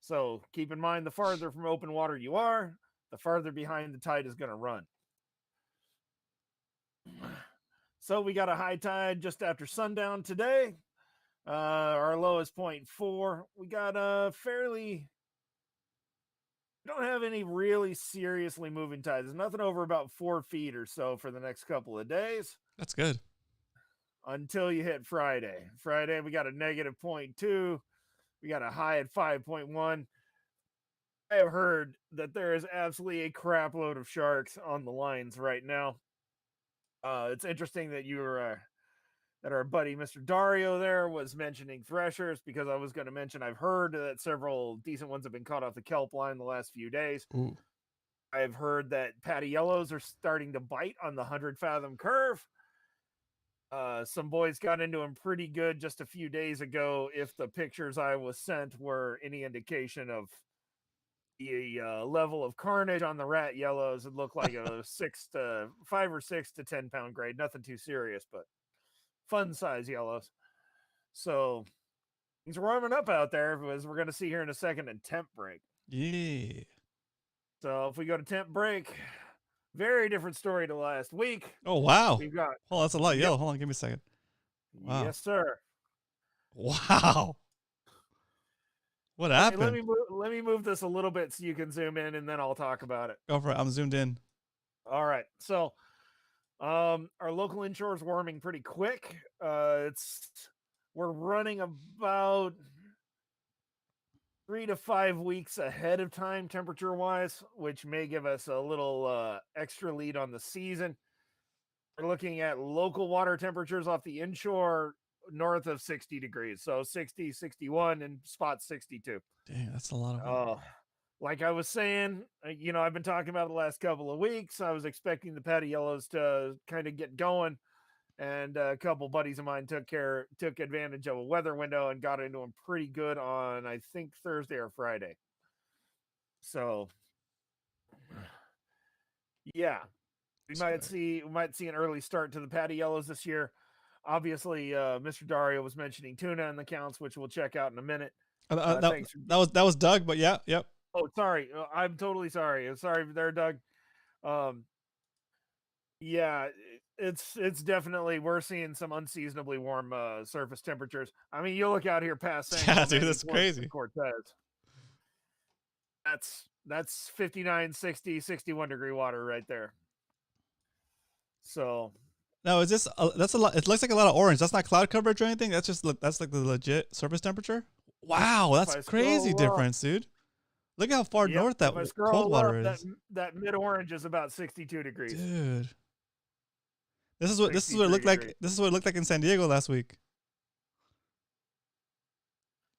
So keep in mind, the farther from open water you are, the farther behind the tide is going to run. So we got a high tide just after sundown today. Our low is 0.4. We got don't have any really seriously moving tides. There's nothing over about 4 feet or so for the next couple of days. That's good. Until you hit Friday. Friday, we got a negative 0.2. We got a high at 5.1. I have heard that there is absolutely a crap load of sharks on the lines right now. It's interesting that that our buddy Mr. Dario there was mentioning threshers, because I was going to mention I've heard that several decent ones have been caught off the kelp line the last few days. Ooh. I've heard that patty yellows are starting to bite on the 100-fathom curve. Some boys got into them pretty good just a few days ago. If the pictures I was sent were any indication of the level of carnage on the rat yellows, it looked like a 5 or 6 to 10 pound grade. Nothing too serious, but fun size yellows. So things are warming up out there, as we're going to see here in a second, in temp break. Yeah. So if we go to temp break, very different story to last week. Oh, wow. We've got, oh, that's a lot of yellow. Hold on, give me a second. Wow. Yes, sir. Wow. What happened? Hey, let me move this a little bit so you can zoom in, and then I'll talk about it. Go for it. I'm zoomed in. All right. So our local inshore is warming pretty quick. We're running about 3 to 5 weeks ahead of time temperature wise, which may give us a little extra lead on the season. We're looking at local water temperatures off the inshore north of 60 degrees. So 60, 61, and spots 62. Dang, that's a lot of like I was saying, I've been talking about the last couple of weeks. I was expecting the patty yellows to kind of get going, and a couple buddies of mine took advantage of a weather window and got into them pretty good on, I think, Thursday or Friday. So yeah, we might see an early start to the patty yellows this year. Obviously, Mr. Dario was mentioning tuna in the counts, which we'll check out in a minute. That was Doug, but yeah, yep. Oh, sorry. I'm totally sorry. I'm sorry there, Doug. Yeah, it's definitely, we're seing some unseasonably warm surface temperatures. I mean, you look out here past San Yeah, dude, that's crazy. Cortez. That's 59, 60, 61 degree water right there. So now, is this that's a lot? It looks like a lot of orange. That's not cloud coverage or anything. That's like the legit surface temperature. Wow, that's crazy difference, dude. Look how far north that cold water is. That mid orange is about 62 degrees, dude. This is what it looked like. This is what it looked like in San Diego last week.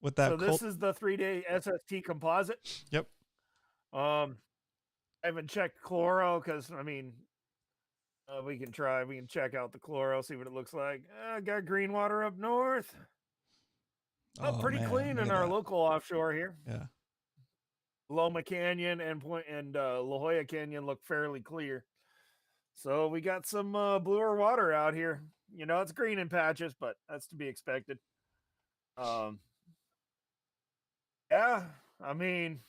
With that, this is the 3-day SST composite. Yep. I haven't checked chloro because we can check out the chloro, see what it looks like. Got green water up north. Oh, pretty man, clean look in at our that. local offshore here. Yeah. Loma Canyon and La Jolla Canyon look fairly clear. So we got some bluer water out here. You know, it's green in patches, but that's to be expected. Yeah, I mean,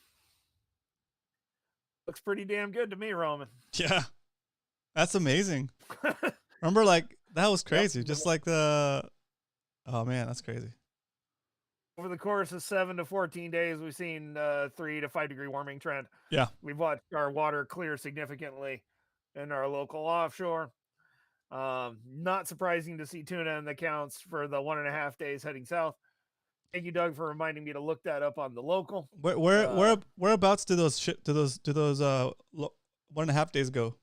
looks pretty damn good to me, Roman. Yeah. That's amazing. Remember, like, that was crazy. Yep. Just like oh man, that's crazy. Over the course of 7 to 14 days, we've seen 3 to 5 degree warming trend. Yeah. We've watched our water clear significantly in our local offshore. Not surprising to see tuna in the counts for the 1.5 days heading south. Thank you, Doug, for reminding me to look that up on the local. Whereabouts do those 1.5 days go?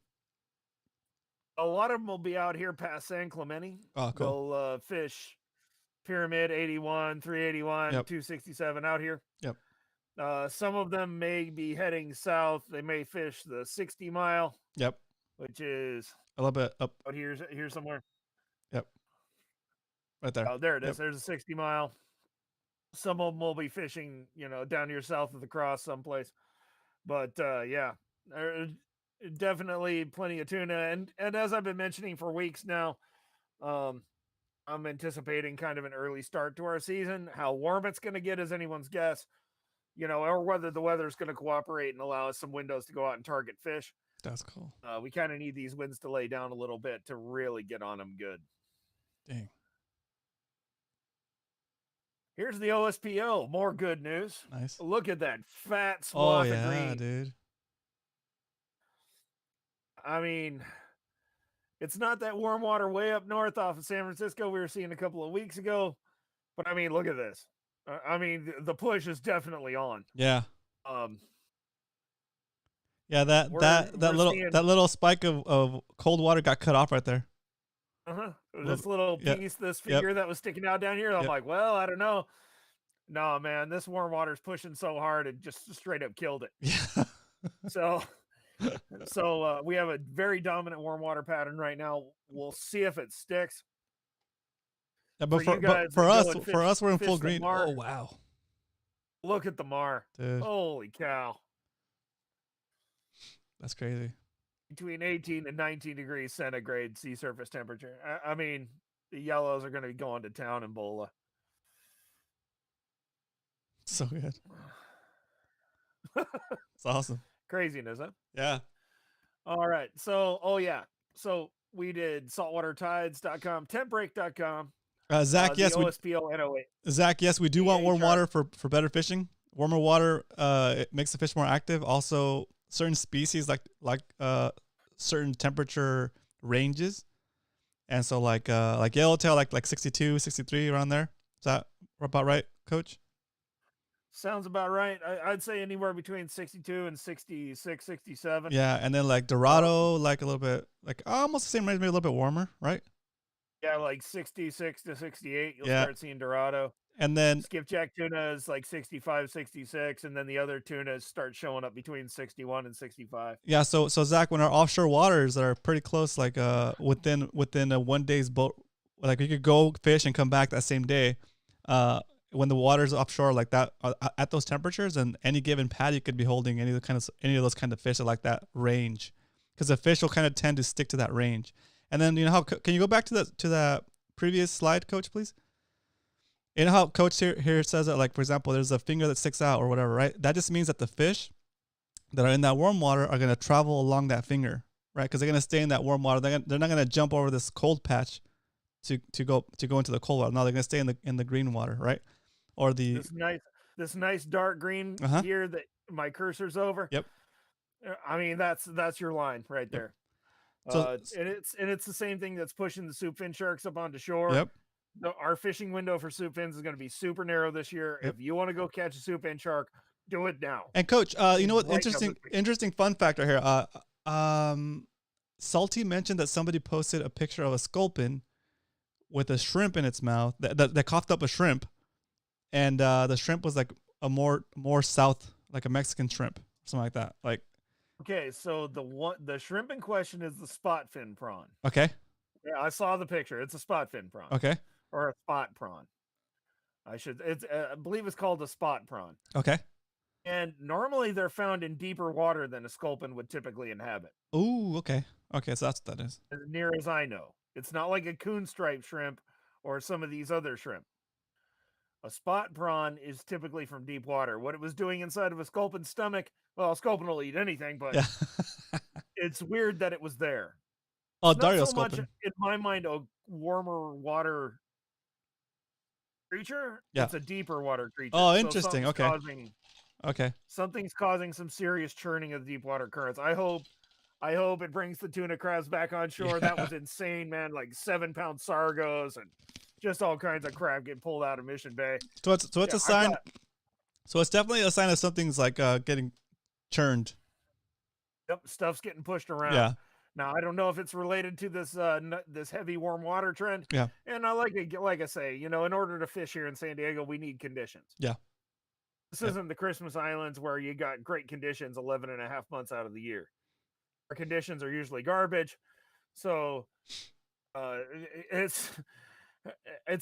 A lot of them will be out here past San Clemente. Oh, cool. They'll fish Pyramid 81, 381, Yep. 267 out here. Yep. Some of them may be heading south. They may fish the 60 mile. Yep. Which is a little bit up. Out here somewhere. Yep. Right there. Oh, there it is. Yep. There's a 60 mile. Some of them will be fishing, you know, down here south of the cross someplace. But yeah, definitely plenty of tuna. And as I've been mentioning for weeks now, I'm anticipating kind of an early start to our season. How warm it's going to get is anyone's guess, you know, or whether the weather's going to cooperate and allow us some windows to go out and target fish. That's cool. We kind of need these winds to lay down a little bit to really get on them good. Dang. Here's the OSPO. More good news. Nice. Look at that fat swath of green. Yeah, dude. I mean, it's not that warm water way up north off of San Francisco we were seeing a couple of weeks ago. But, I mean, look at this. I mean, the push is definitely on. Yeah. Yeah, that little spike of cold water got cut off right there. This little piece, this figure that was sticking out down here. I'm like, well, I don't know. No, man, this warm water's pushing so hard it just straight up killed it. Yeah. So we have a very dominant warm water pattern right now. We'll see if it sticks. Yeah, but for us, we're in full green. Oh wow! Look at the mar, dude! Holy cow! That's crazy. Between 18 and 19 degrees centigrade sea surface temperature. I mean, the yellows are going to be going to town in Bola. So good. It's awesome. Craziness, huh? Yeah. All right. So, So we did saltwatertides.com, tentbreak.com. Zach, yes, OSPO NOA. Zach, yes, we do want warm water for better fishing. Warmer water, it makes the fish more active. Also, certain species like certain temperature ranges, and so like yellowtail, like 62, 63 around there. Is that about right, Coach? Sounds about right. I'd say anywhere between 62 and 66, 67. Yeah, and then like Dorado, like a little bit, like almost the same range, maybe a little bit warmer, right? Yeah, like 66 to 68. You'll start seeing Dorado. And then skipjack tuna is like 65, 66, and then the other tunas start showing up between 61 and 65. Yeah, so Zach, when our offshore waters are pretty close, like within a 1 day's boat, like you could go fish and come back that same day. When the water's offshore like that at those temperatures, and any given pad you could be holding any of those kind of fish at like that range, because the fish will kind of tend to stick to that range. And then you know how can you go back to that previous slide, Coach, please? You know how Coach here says that, like, for example, there's a finger that sticks out or whatever, right? That just means that the fish that are in that warm water are going to travel along that finger, right? Because they're going to stay in that warm water. They're not going to jump over this cold patch to go into the cold water. No, they're going to stay in the green water, right? Or this nice dark green here that my cursor's over. Yep. I mean, that's your line right there. So, and it's the same thing that's pushing the soup fin sharks up onto shore. Yep. Our fishing window for soup fins is going to be super narrow this year. Yep. If you want to go catch a soup fin shark, do it now. And Coach, you know what? Interesting fun fact right here. Salty mentioned that somebody posted a picture of a sculpin with a shrimp in its mouth that coughed up a shrimp, and the shrimp was like a more south, like a Mexican shrimp, something like that. Like, okay, so the shrimp in question is the spot fin prawn. Okay. Yeah, I saw the picture. It's a spot fin prawn. Okay. Or a spot prawn. I believe it's called a spot prawn. Okay. And normally they're found in deeper water than a sculpin would typically inhabit. Ooh, okay. Okay, so that's what that is. As near as I know. It's not like a coon stripe shrimp or some of these other shrimp. A spot prawn is typically from deep water. What it was doing inside of a sculpin's stomach, well, a sculpin will eat anything, but Yeah. it's weird that it was there. Oh, It's not Dario so much, sculpin. in my mind, a warmer water creature. Yeah. It's a deeper water creature. Oh, interesting. Okay. Okay. Something's causing some serious churning of the deep water currents. I hope it brings the tuna crabs back on shore. Yeah. That was insane, man. Like 7-pound sargos and just all kinds of crab getting pulled out of Mission Bay. So it's a sign. So it's definitely a sign of something's like getting churned. Yep, stuff's getting pushed around. Yeah. Now I don't know if it's related to this heavy warm water trend. Yeah. And like I say, in order to fish here in San Diego, we need conditions. Yeah. This isn't the Christmas Islands where you got great conditions 11 and a half months out of the year. Our conditions are usually garbage. So it's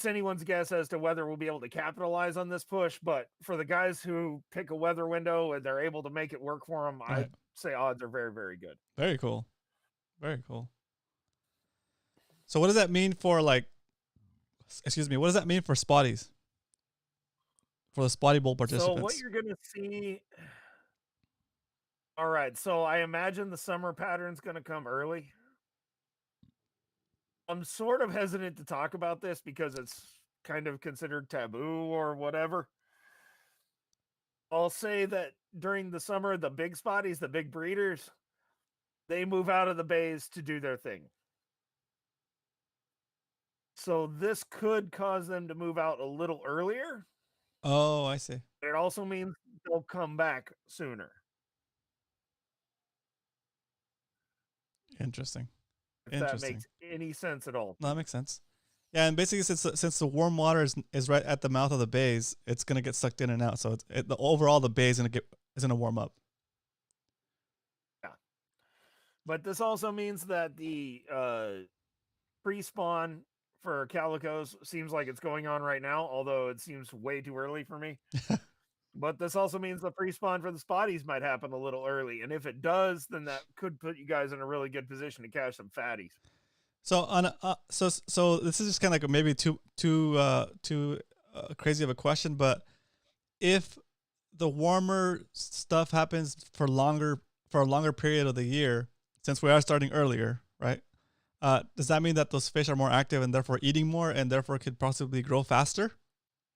anyone's guess as to whether we'll be able to capitalize on this push. But for the guys who pick a weather window and they're able to make it work for them, Right. I'd say odds are very, very good. Very cool. Very cool. So what does that mean for what does that mean for spotties? For the spotty bowl participants? So what you're going to see... All right, so I imagine the summer pattern's going to come early. I'm sort of hesitant to talk about this because it's kind of considered taboo or whatever. I'll say that during the summer, the big spotties, the big breeders, they move out of the bays to do their thing. So this could cause them to move out a little earlier. Oh, I see. It also means they'll come back sooner. Interesting. If that makes any sense at all. No, that makes sense. Yeah, and basically since the warm water is right at the mouth of the bays, it's gonna get sucked in and out. So the bay is gonna warm up. Yeah, but this also means that the pre-spawn for calicos seems like it's going on right now, although it seems way too early for me. But this also means the pre-spawn for the spotties might happen a little early, and if it does, then that could put you guys in a really good position to catch some fatties. So so this is just kind of like maybe too crazy of a question, but if the warmer stuff happens for a longer period of the year, since we are starting earlier, right? Does that mean that those fish are more active and therefore eating more and therefore could possibly grow faster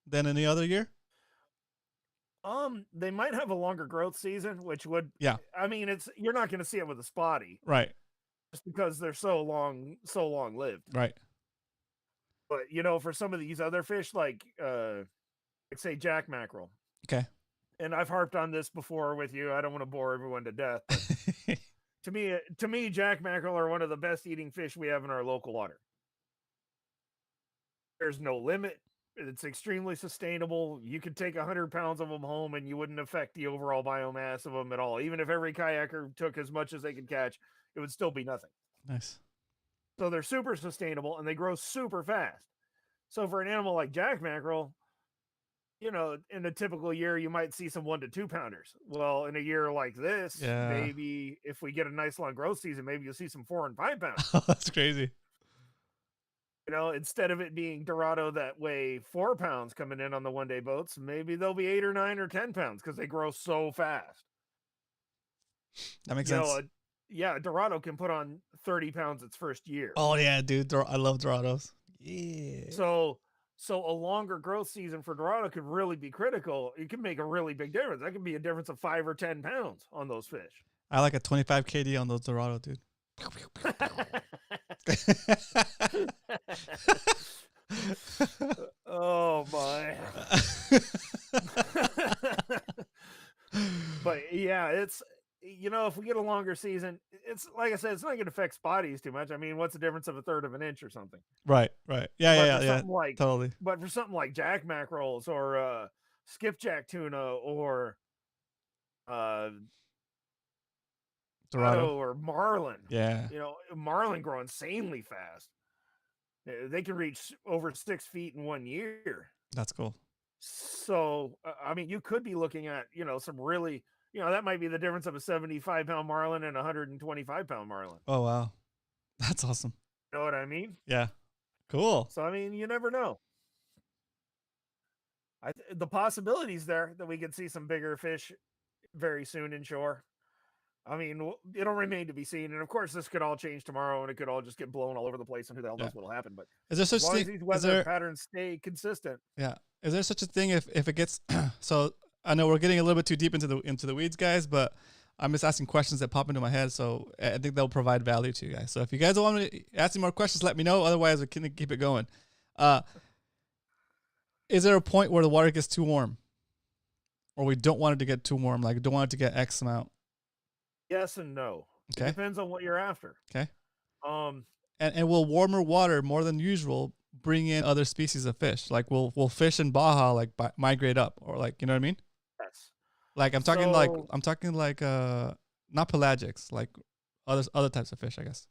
than any other year? They might have a longer growth season, which would, I mean, you're not going to see it with a spotty, right? Just because they're so long lived, right? But for some of these other fish, like say jack mackerel, okay, and I've harped on this before with you. I don't want to bore everyone to death. But to me, jack mackerel are one of the best eating fish we have in our local water. There's no limit. It's extremely sustainable. You could take 100 pounds of them home and you wouldn't affect the overall biomass of them at all. Even if every kayaker took as much as they could catch, it would still be nothing. Nice. So they're super sustainable and they grow super fast. So for an animal like jack mackerel, in a typical year, you might see some 1 to 2 pounders. Well, in a year like this, maybe if we get a nice long growth season, maybe you'll see some 4 and 5 pounds. Oh, that's crazy. Instead of it being Dorado that weigh 4 pounds coming in on the one-day boats, maybe they'll be 8 or 9 or 10 pounds because they grow so fast. That makes sense. Dorado can put on 30 pounds its first year. Oh yeah, dude, I love Dorados. Yeah. So a longer growth season for Dorado could really be critical. It can make a really big difference. That could be a difference of 5 or 10 pounds on those fish. I like a 25 KD on those Dorado, dude. Oh my. But yeah, it's if we get a longer season, it's like I said, it's not going to affect spotties too much. I mean, what's the difference of 1/3 of an inch or something? Right. Yeah. Totally. But for something like jack mackerels or skipjack tuna or Dorado or marlin. Yeah. Marlin grow insanely fast. They can reach over 6 feet in 1 year. That's cool. So, I mean, you could be looking at, some really, that might be the difference of a 75-pound marlin and a 125-pound marlin. Oh, wow. That's awesome. You know what I mean? Yeah. Cool. So, I mean, you never know. The possibilities there that we could see some bigger fish very soon inshore. I mean, it'll remain to be seen. And of course, this could all change tomorrow and it could all just get blown all over the place and who the hell knows what'll happen. But is there such as long thing, as these weather patterns stay consistent. Yeah. Is there such a thing if it gets, so I know we're getting a little bit too deep into the weeds, guys, but I'm just asking questions that pop into my head. So I think they'll provide value to you guys. So if you guys don't want me to ask me more questions, let me know. Otherwise, we can keep it going. Is there a point where the water gets too warm? Or we don't want it to get too warm? Like, don't want it to get X amount? Yes and no. Okay. It depends on what you're after. Okay. And will warmer water more than usual bring in other species of fish? Like, will fish in Baja like migrate up, or like, you know what I mean? Yes. Like I'm talking like not pelagics, like other types of fish, I guess.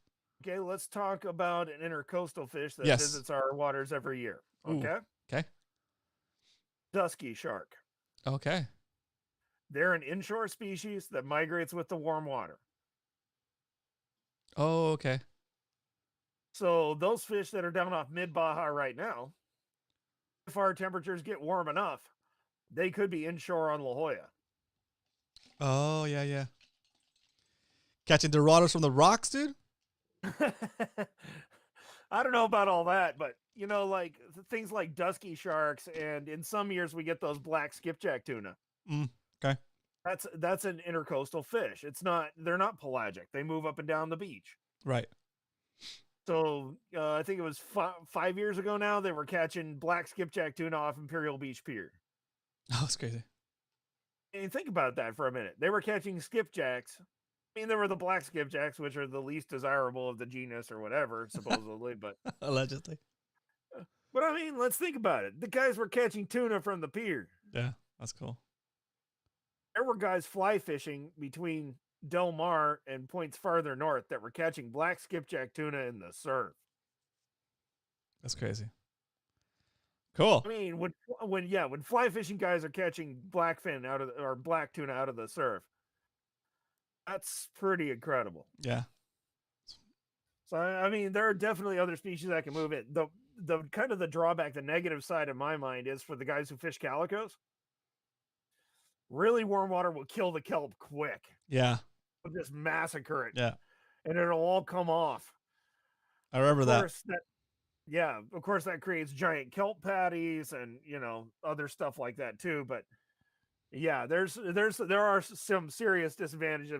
Okay, let's talk about an intercoastal fish that visits our waters every year. Okay. Ooh. Okay. Dusky shark. Okay. They're an inshore species that migrates with the warm water. Oh, okay. So those fish that are down off mid-Baja right now, if our temperatures get warm enough, they could be inshore on La Jolla. Oh, yeah. Catching Dorados from the rocks, dude? I don't know about all that, but, like things like dusky sharks, and in some years we get those black skipjack tuna. Okay. That's an intercoastal fish. They're not pelagic. They move up and down the beach. Right. So I think it was 5 years ago now, they were catching black skipjack tuna off Imperial Beach Pier. Oh, that's crazy. And think about that for a minute. They were catching skipjacks. I mean, there were the black skipjacks, which are the least desirable of the genus or whatever, supposedly, but allegedly. But I mean, let's think about it. The guys were catching tuna from the pier. Yeah, that's cool. There were guys fly fishing between Del Mar and points farther north that were catching black skipjack tuna in the surf. That's crazy. Cool. I mean, when fly fishing guys are catching blackfin or black tuna out of the surf, that's pretty incredible. Yeah. So I mean, there are definitely other species that can move it. The kind of the drawback, the negative side in my mind is for the guys who fish calicos. Really warm water will kill the kelp quick. Yeah. It'll just massacre it. Yeah. And it'll all come off. I remember that. Yeah, of course that creates giant kelp patties and, other stuff like that too. But yeah, there are some serious disadvantages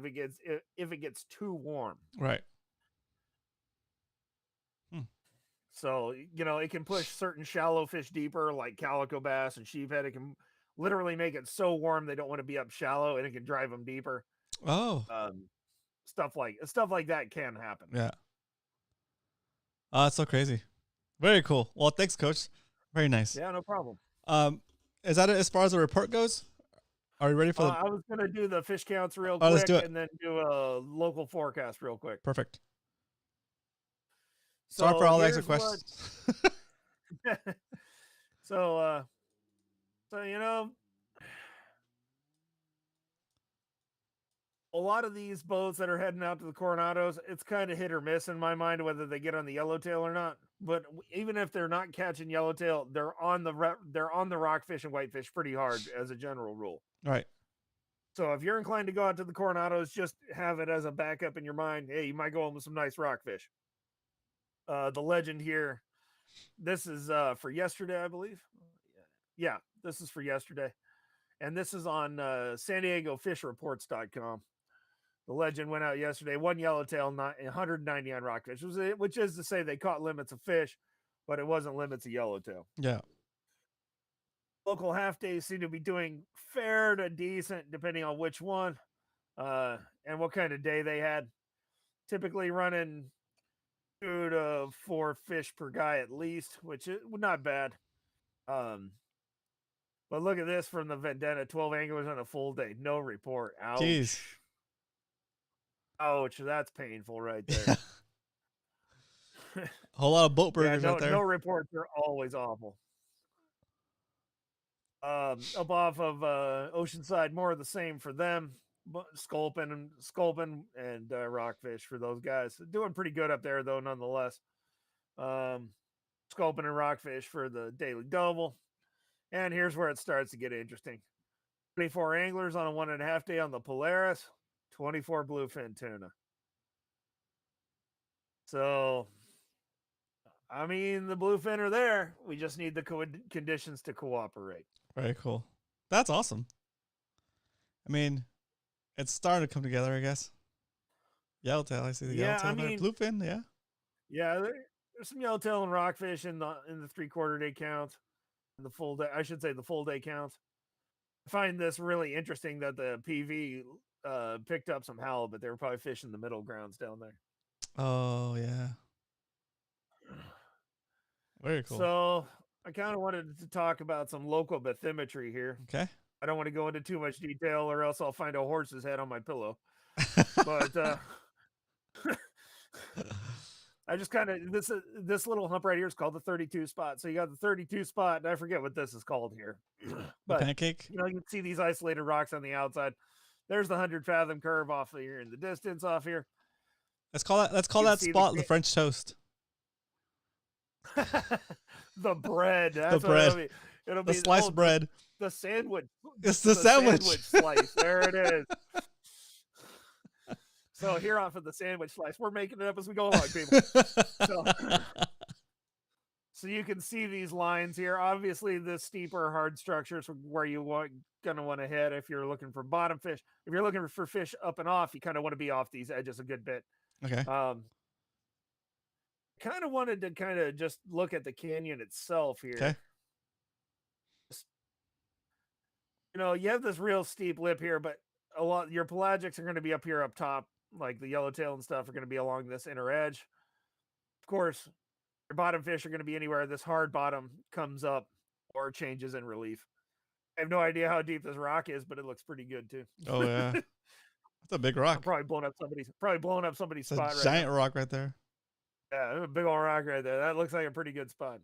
if it gets too warm. Right. So, it can push certain shallow fish deeper, like calico bass and sheephead. It can literally make it so warm they don't want to be up shallow, and it can drive them deeper. Oh. Stuff like that can happen. Yeah. Oh, that's so crazy. Very cool. Well, thanks, Coach. Very nice. Yeah, no problem. Is that it as far as the report goes? Are you ready for I was going to do the fish counts real quick, let's do it. And then do a local forecast real quick. Perfect. So sorry for all the extra questions. So a lot of these boats that are heading out to the Coronados, it's kind of hit or miss in my mind whether they get on the yellowtail or not. But even if they're not catching yellowtail, they're on the rockfish and whitefish pretty hard as a general rule. Right. So if you're inclined to go out to the Coronados, just have it as a backup in your mind. Hey, you might go home with some nice rockfish. The legend here, this is for yesterday, I believe. Yeah, this is for yesterday. And this is on San Diego FishReports.com. The legend went out yesterday. One yellowtail, 199 rockfish, which is to say they caught limits of fish, but it wasn't limits of yellowtail. Yeah. Local half days seem to be doing fair to decent, depending on which one and what kind of day they had. Typically running 2 to 4 fish per guy at least, which is not bad. But look at this from the Vendetta, 12 anglers on a full day. No report. Ouch. Jeez. Ouch, that's painful right there. A whole lot of boat burgers right there. No reports are always awful. Up off of Oceanside, more of the same for them. Sculpin and rockfish for those guys. Doing pretty good up there though, nonetheless. Sculpin and rockfish for the daily double. And here's where it starts to get interesting. 24 anglers on a 1.5 day on the Polaris, 24 bluefin tuna. So, I mean, the bluefin are there. We just need the conditions to cooperate. Very cool. That's awesome. I mean, it's starting to come together, I guess. Yellowtail, I see the yellowtail. Bluefin, yeah. Yeah, there's some yellowtail and rockfish in the 3/4 day count. The full day, I should say the full day count. I find this really interesting that the PV picked up some halibut. They were probably fishing the middle grounds down there. Oh, yeah. Very cool. So I kind of wanted to talk about some local bathymetry here. Okay. I don't want to go into too much detail or else I'll find a horse's head on my pillow. But I just kind of, this little hump right here is called the 32 spot. So you got the 32 spot, and I forget what this is called here. But pancake. You can see these isolated rocks on the outside. There's the 100 fathom curve off here in the distance off here. Let's call that spot the French toast. The bread. That's the bread. What it'll be the sliced bread. The sandwich. It's the sandwich slice. There it is. So here off of the sandwich slice, we're making it up as we go along, people. So you can see these lines here. Obviously, the steeper hard structures where you gonna want to hit if you're looking for bottom fish. If you're looking for fish up and off, you kind of want to be off these edges a good bit. Okay. Kind of wanted to kind of just look at the canyon itself here. Okay. You have this real steep lip here, but your pelagics are going to be up here up top, like the yellowtail and stuff are going to be along this inner edge. Of course, your bottom fish are going to be anywhere this hard bottom comes up or changes in relief. I have no idea how deep this rock is, but it looks pretty good too. Oh yeah, that's a big rock. I'm probably blowing up somebody's spot. It's a giant rock right there. Yeah, a big old rock right there. That looks like a pretty good spot.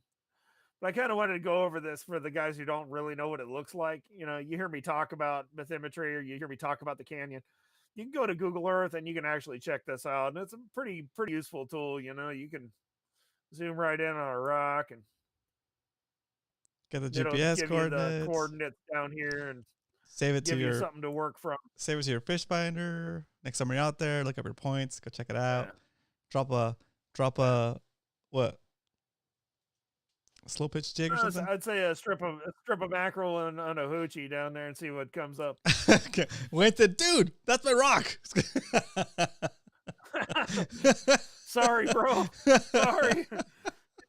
But I kind of wanted to go over this for the guys who don't really know what it looks like. You hear me talk about bathymetry or you hear me talk about the canyon. You can go to Google Earth and you can actually check this out. And it's a pretty useful tool. You can zoom right in on a rock and get the GPS coordinates. You the coordinates down here and save it to you something to work from. Save it to your fish binder. Next time you're out there, look up your points. Go check it out. Yeah. Drop a what? A slow pitch jig or something? I'd say a strip of mackerel on a hoochie down there and see what comes up. Okay. Wait, dude, that's my rock. Sorry, bro. Sorry. Didn't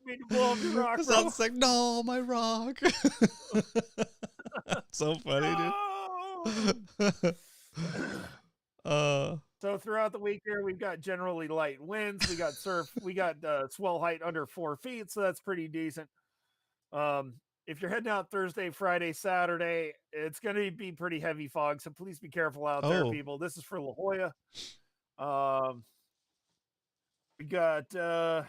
mean to blow up your rock, bro. Sounds like, no, my rock. So funny, dude. So throughout the week here, we've got generally light winds. We got swell height under 4 feet, so that's pretty decent. If you're heading out Thursday, Friday, Saturday, it's going to be pretty heavy fog, so please be careful out there, people. This is for La Jolla. We got, not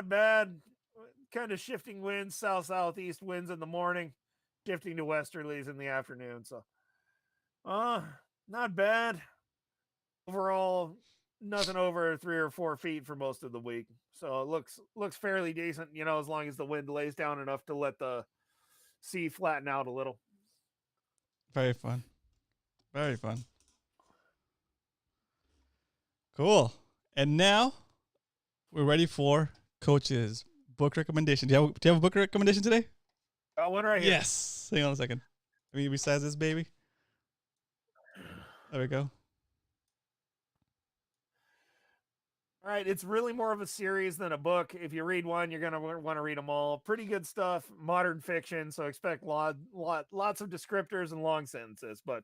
bad. Kind of shifting winds, south-southeast winds in the morning, shifting to westerlies in the afternoon. So, not bad. Overall, nothing over 3 or 4 feet for most of the week. So it looks fairly decent, as long as the wind lays down enough to let the sea flatten out a little. Very fun. Very fun. Cool. And now we're ready for Coach's book recommendation. Do you have a book recommendation today? Got one right here. Yes. Hang on a second. Besides this baby. There we go. All right, it's really more of a series than a book. If you read one, you're going to want to read them all. Pretty good stuff, modern fiction, so expect lots of descriptors and long sentences. But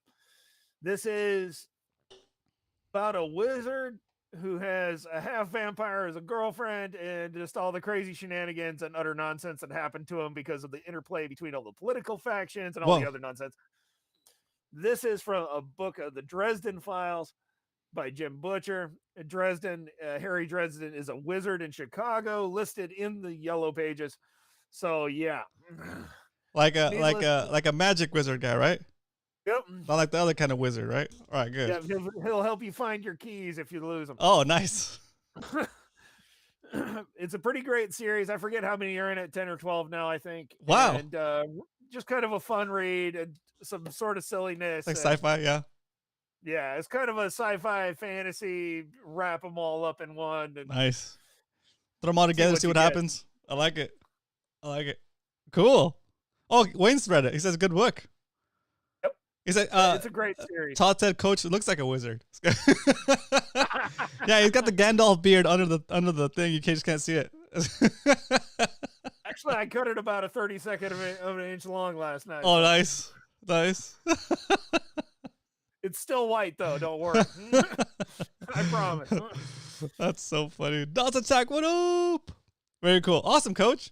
this is about a wizard who has a half vampire as a girlfriend and just all the crazy shenanigans and utter nonsense that happened to him because of the interplay between all the political factions and all the other nonsense. This is from a book of the Dresden Files by Jim Butcher. Harry Dresden is a wizard in Chicago, listed in the Yellow Pages. So yeah, Like Needless- like a magic wizard guy, right? Yep. Not like the other kind of wizard, right? All right, good. Yeah, he'll help you find your keys if you lose them. Oh, nice. It's a pretty great series. I forget how many are in it, 10 or 12 now, I think. Wow. And just kind of a fun read and some sort of silliness. Like sci-fi, yeah. Yeah, it's kind of a sci-fi fantasy, wrap them all up in one. And Nice. Throw them all together, see what you get. happens. I like it. I like it. Cool. Oh, Wayne's read it. He says, good book. Yep. He said, it's a great series. Todd said, Coach, it looks like a wizard. Yeah, he's got the Gandalf beard under the thing. You just can't see it. Actually, I cut it about a 32nd of an inch long last night. Oh, nice. Nice. It's still white, though. Don't worry. I promise. That's so funny. Dot attack, what up? Very cool. Awesome, Coach.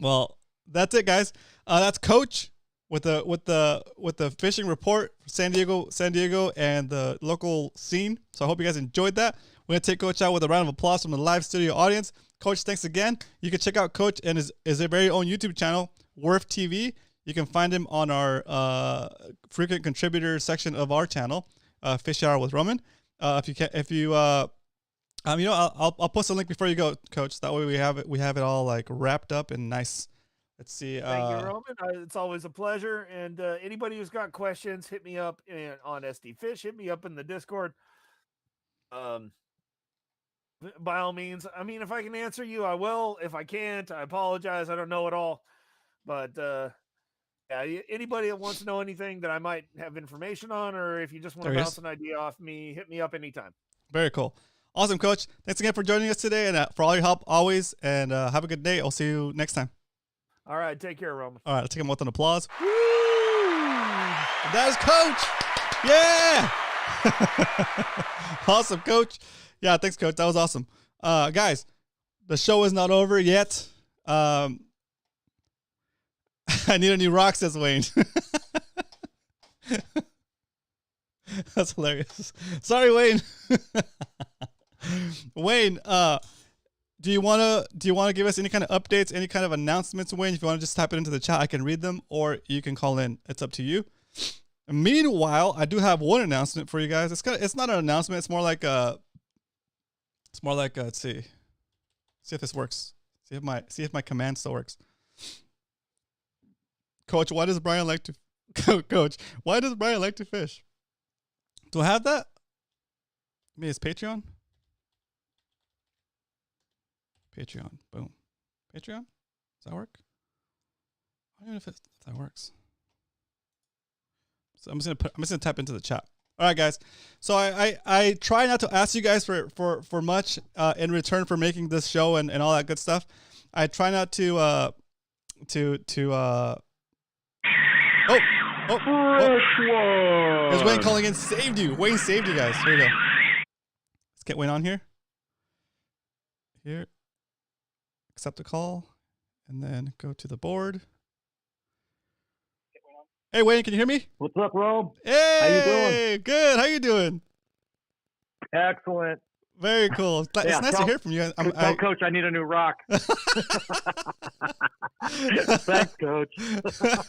Well, that's it, guys. That's Coach with the fishing report for San Diego, and the local scene. So I hope you guys enjoyed that. We're gonna take Coach out with a round of applause from the live studio audience. Coach, thanks again. You can check out Coach and his very own YouTube channel, CoachWerf TV. You can find him on our frequent contributor section of our channel, Fish Hour with Roman. I'll post a link before you go, Coach. That way we have it all like wrapped up and nice. Let's see. Thank you, Roman. It's always a pleasure. And anybody who's got questions, hit me up on SD Fish. Hit me up in the Discord. By all means. I mean, if I can answer you, I will. If I can't, I apologize. I don't know it all. But yeah, anybody that wants to know anything that I might have information on, or if you just want to bounce an idea off me, hit me up anytime. Very cool. Awesome, Coach. Thanks again for joining us today and for all your help always. And have a good day. I'll see you next time. All right. Take care, Roman. All right. Let's take him with an applause. Woo! That is Coach. Yeah. Awesome, Coach. Yeah. Thanks, Coach. That was awesome. Guys, the show is not over yet. I need a new rock, says Wayne. That's hilarious. Sorry, Wayne. Wayne, do you want to give us any kind of updates, any kind of announcements, Wayne? If you want to just type it into the chat, I can read them, or you can call in. It's up to you. Meanwhile, I do have one announcement for you guys. It's not an announcement. It's more like let's see if this works. See if my command still works. Coach, why does Brian like to fish? Do I have that? Maybe it's Patreon. Boom. Patreon? Does that work? I don't know if that works. So I'm just gonna type into the chat. All right, guys. So I try not to ask you guys for much in return for making this show and all that good stuff. I try not to There's Wayne calling in. Saved you. Wayne saved you guys. Here we go. Let's get Wayne on here. Here. Accept the call. And then go to the board. Hey, Wayne, can you hear me? What's up, Rob? Hey. How you doing? Good. How you doing? Excellent. Very cool. It's nice to hear from you. Tell Coach I need a new rock. Thanks, Coach.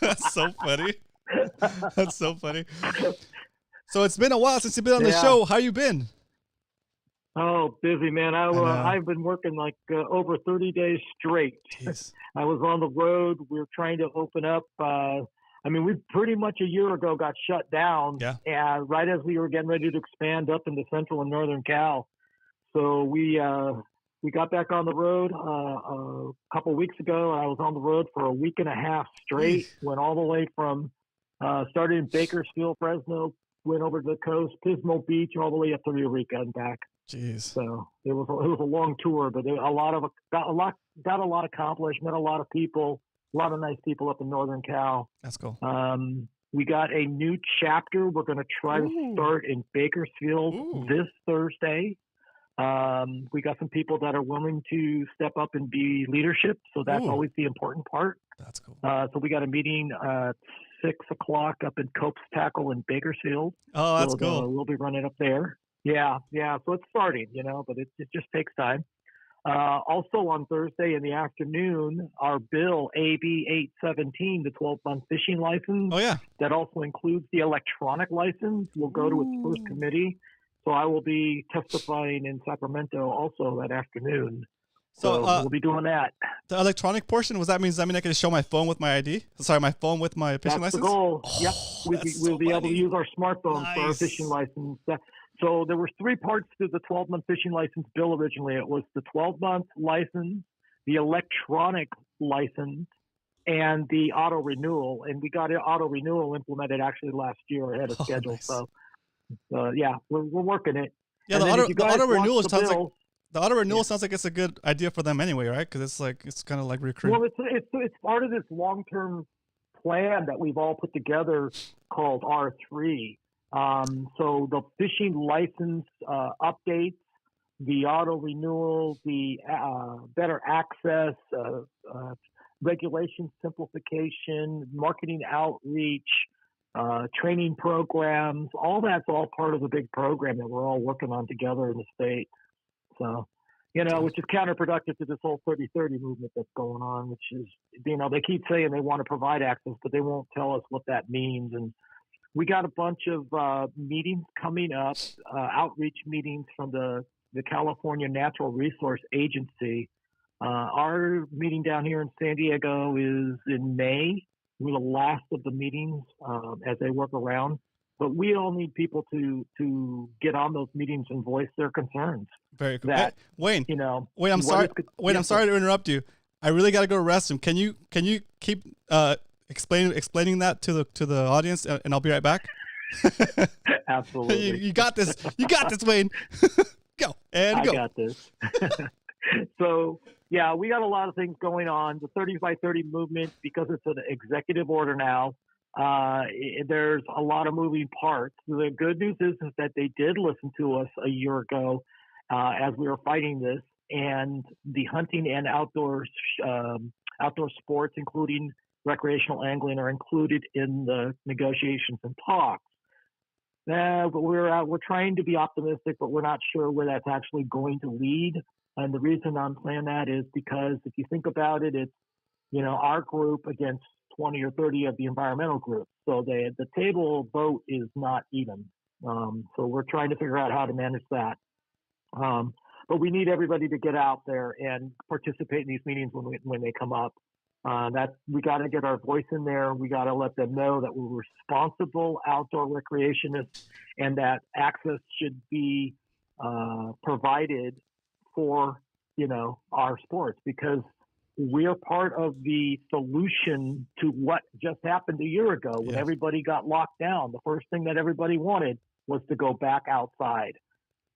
That's so funny. That's so funny. So it's been a while since you've been on the show. How you been? Oh, busy, man. I've been working like over 30 days straight. Jeez. I was on the road. We were trying to open up. We pretty much a year ago got shut down. Yeah. And right as we were getting ready to expand up into Central and Northern Cal. So we got back on the road a couple weeks ago. I was on the road for a week and a half straight. Went all the way from started in Bakersfield, Fresno, went over to the coast, Pismo Beach, all the way up to Eureka and back. Jeez. So it was a long tour, but got a lot accomplished. Met a lot of people, a lot of nice people up in Northern Cal. That's cool. We got a new chapter. We're going to try to start in Bakersfield this Thursday. We got some people that are willing to step up and be leadership. So that's always the important part. That's cool. So we got a meeting 6:00 up in Cope's Tackle in Bakersfield. Oh, that's cool. We'll be running up there. Yeah. So it's starting, but it just takes time. Also on Thursday in the afternoon, our bill AB 817, the 12-month fishing license, Oh yeah. that also includes the electronic license, will go to its first committee. So I will be testifying in Sacramento also that afternoon. So we'll be doing that. The electronic portion, does that mean I can just show my phone with my ID? Sorry, my phone with my fishing That's license? the goal. Oh, Yep. We'll be able to use our smartphones for our Nice. fishing license. So there were 3 parts to the 12-month fishing license bill originally. It was the 12-month license, the electronic license, and the auto renewal. And we got auto renewal implemented actually last year ahead of schedule. Nice. So yeah, we're working it. Yeah, And the auto renewal sounds like bill, the auto renewal sounds like it's a good idea for them anyway, right? Because it's kind of like recruiting. well, it's part of this long-term plan that we've all put together called R3. So the fishing license updates, the auto renewal, the better access, regulation simplification, marketing outreach, training programs, all that's all part of a big program that we're all working on together in the state. So, which is counterproductive to this whole 30-30 movement that's going on, which is, they keep saying they want to provide access, but they won't tell us what that means. And we got a bunch of meetings coming up, outreach meetings from the California Natural Resource Agency. Our meeting down here in San Diego is in May. We're the last of the meetings as they work around. But we all need people to get on those meetings and voice their concerns. Very cool. That, Wayne, Wayne, I'm sorry. I'm sorry to interrupt you. I really got to go to the restroom. Can you keep explaining that to the audience, and I'll be right back. Absolutely. You got this. You got this, Wayne. Go. I got this. So, yeah, we got a lot of things going on. The 30 by 30 movement, because it's an executive order now, there's a lot of moving parts. The good news is that they did listen to us a year ago as we were fighting this, and the hunting and outdoor sports, including recreational angling, are included in the negotiations and talks. But we're trying to be optimistic, but we're not sure where that's actually going to lead. And the reason I'm saying that is because if you think about it, it's our group against 20 or 30 of the environmental groups. So the table vote is not even. So we're trying to figure out how to manage that. But we need everybody to get out there and participate in these meetings when they come up. We got to get our voice in there. We got to let them know that we're responsible outdoor recreationists and that access should be provided for, our sports, because we're part of the solution to what just happened a year ago when everybody got locked down. The first thing that everybody wanted was to go back outside,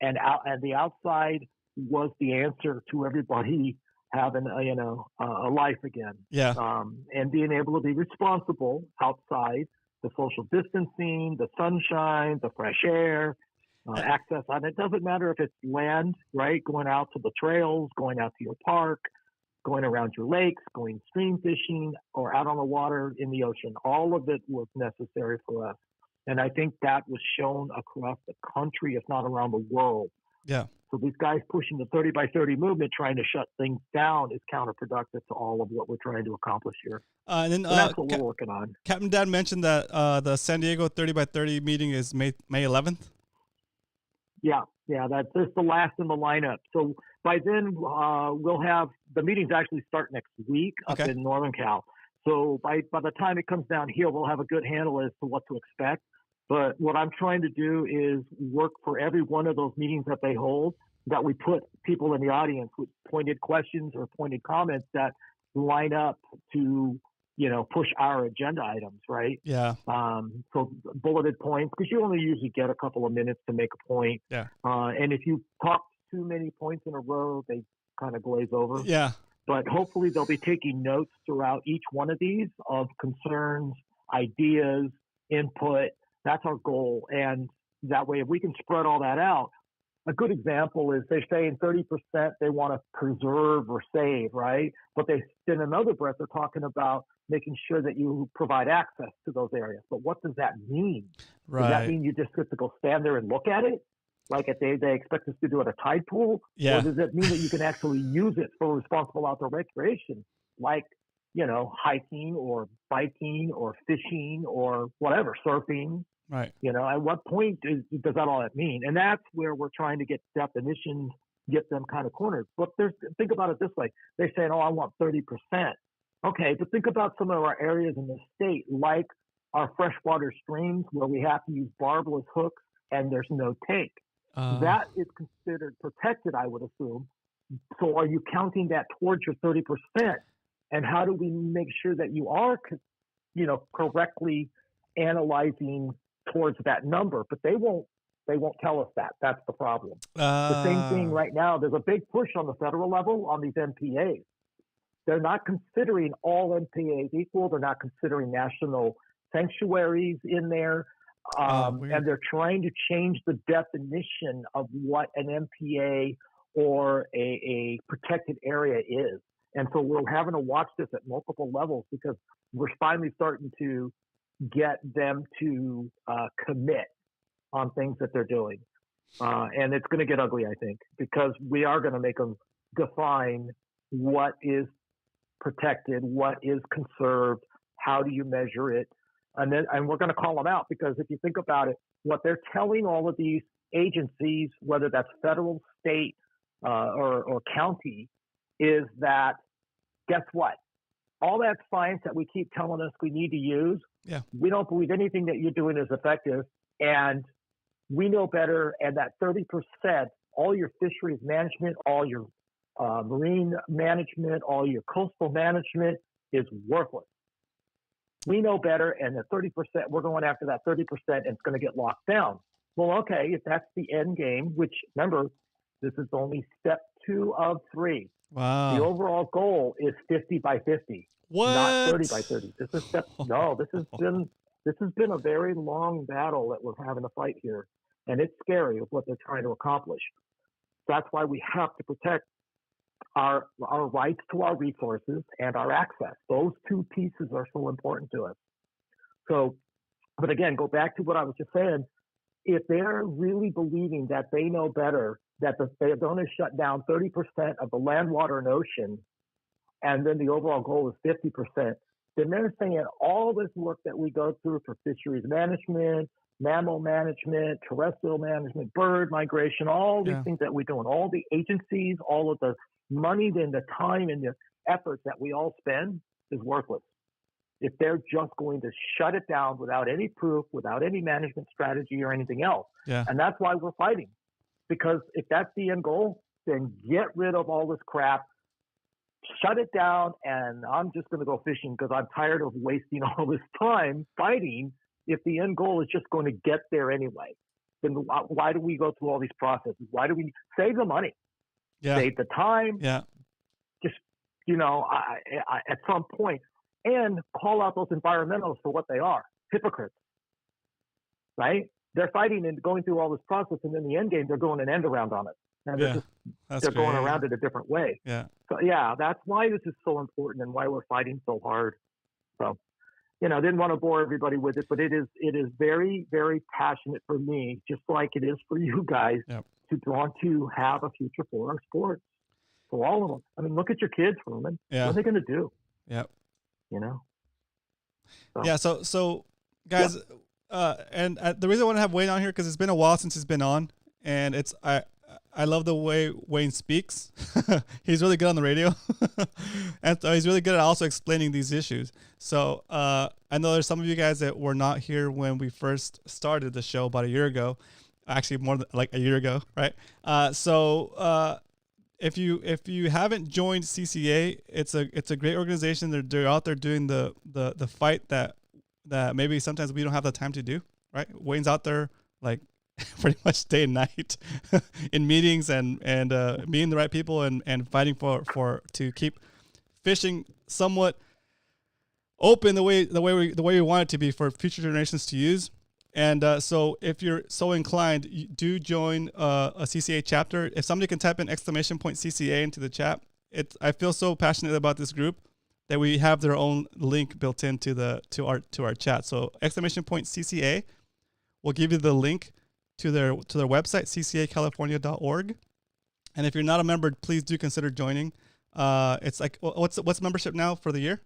and the outside was the answer to everybody having a life again. Yeah. And being able to be responsible outside, the social distancing, the sunshine, the fresh air, access. And it doesn't matter if it's land, right? Going out to the trails, going out to your park, going around your lakes, going stream fishing, or out on the water in the ocean. All of it was necessary for us. And I think that was shown across the country, if not around the world. Yeah. So these guys pushing the 30 by 30 movement, trying to shut things down, is counterproductive to all of what we're trying to accomplish here. And then that's what we're working on. Captain Dan mentioned that the San Diego 30 by 30 meeting is May 11th. Yeah, that's the last in the lineup. So by then we'll have the meetings actually start next week up in Northern Cal. So by the time it comes down here, we'll have a good handle as to what to expect. But what I'm trying to do is work for every one of those meetings that they hold, that we put people in the audience with pointed questions or pointed comments that line up to, push our agenda items, right? Yeah. So bulleted points, because you only usually get a couple of minutes to make a point. Yeah. And if you talk too many points in a row, they kind of glaze over. Yeah. But hopefully they'll be taking notes throughout each one of these of concerns, ideas, input. That's our goal. And that way, if we can spread all that out, a good example is they say in 30% they want to preserve or save, right? But they, in another breath, they're talking about making sure that you provide access to those areas. But what does that mean? Right. Does that mean you just get to go stand there and look at it? Like if they expect us to do it at a tide pool? Yeah. Or does it mean that you can actually use it for responsible outdoor recreation, like, hiking or biking or fishing or whatever, surfing? Right. At what point does that all that mean? And that's where we're trying to get definitions, get them kind of cornered. But think about it this way. They're saying, I want 30%. Okay, but think about some of our areas in the state, like our freshwater streams where we have to use barbless hooks and there's no take. That is considered protected, I would assume. So are you counting that towards your 30%? And how do we make sure that you are, correctly analyzing towards that number? But they won't tell us that. That's the problem. The same thing right now. There's a big push on the federal level on these MPAs. They're not considering all MPAs equal. They're not considering national sanctuaries in there. And they're trying to change the definition of what an MPA or a protected area is. And so we're having to watch this at multiple levels because we're finally starting to get them to commit on things that they're doing. And it's going to get ugly, I think, because we are going to make them define what is protected, what is conserved, how do you measure it, and we're going to call them out, because if you think about it, what they're telling all of these agencies, whether that's federal, state, or county, is that, guess what? All that science that we keep telling us we need to use, we don't believe anything that you're doing is effective, and we know better, and that 30%, all your fisheries management, all your marine management, all your coastal management is worthless. We know better, and the 30%, we're going after that 30%, and it's going to get locked down. Well, okay, if that's the end game, which, remember, this is only step 2 of 3. Wow. The overall goal is 50 by 50, not 30 by 30. This is this has been a very long battle that we're having to fight here, and it's scary of what they're trying to accomplish. That's why we have to protect our rights to our resources and our access. Those two pieces are so important to us. So, but again, go back to what I was just saying. If they're really believing that they know better, that they're going to shut down 30% of the land, water, and ocean, and then the overall goal is 50%, then they're saying all this work that we go through for fisheries management, mammal management, terrestrial management, bird migration, all these things that we're doing, all the agencies, all of the money and the time and the effort that we all spend is worthless if they're just going to shut it down without any proof, without any management strategy or anything else. Yeah. And that's why we're fighting, because if that's the end goal, then get rid of all this crap, shut it down, and I'm just going to go fishing because I'm tired of wasting all this time fighting if the end goal is just going to get there anyway. Then why do we go through all these processes? Why do we save the money? Save the time. Just, at some point, and call out those environmentalists for what they are, hypocrites, right? They're fighting and going through all this process, and in the end game, they're going an end around on it. And they're going around it a different way. So, that's why this is so important and why we're fighting so hard. So, I didn't want to bore everybody with it, but it is very, very passionate for me, just like it is for you guys, to want to have a future for our sports, for all of them. I mean, look at your kids, Roman. What are they going to do? So guys, and the reason I want to have Wayne on here, because it's been a while since he's been on, and I love the way Wayne speaks. He's really good on the radio, and he's really good at also explaining these issues. So I know there's some of you guys that were not here when we first started the show about a year ago, actually more than like a year ago, right? If you haven't joined CCA, it's a great organization. They're out there doing the fight that maybe sometimes we don't have the time to do, right? Wayne's out there like pretty much day and night in meetings and meeting the right people and fighting for to keep fishing somewhat open the way we want it to be for future generations to use. And so if you're so inclined, you do join a CCA chapter. If somebody can type in !CCA into the chat, I feel so passionate about this group that we have their own link built into to our chat. So !CCA will give you the link to their website, ccacalifornia.org. And if you're not a member, please do consider joining. It's like, what's membership now for the year?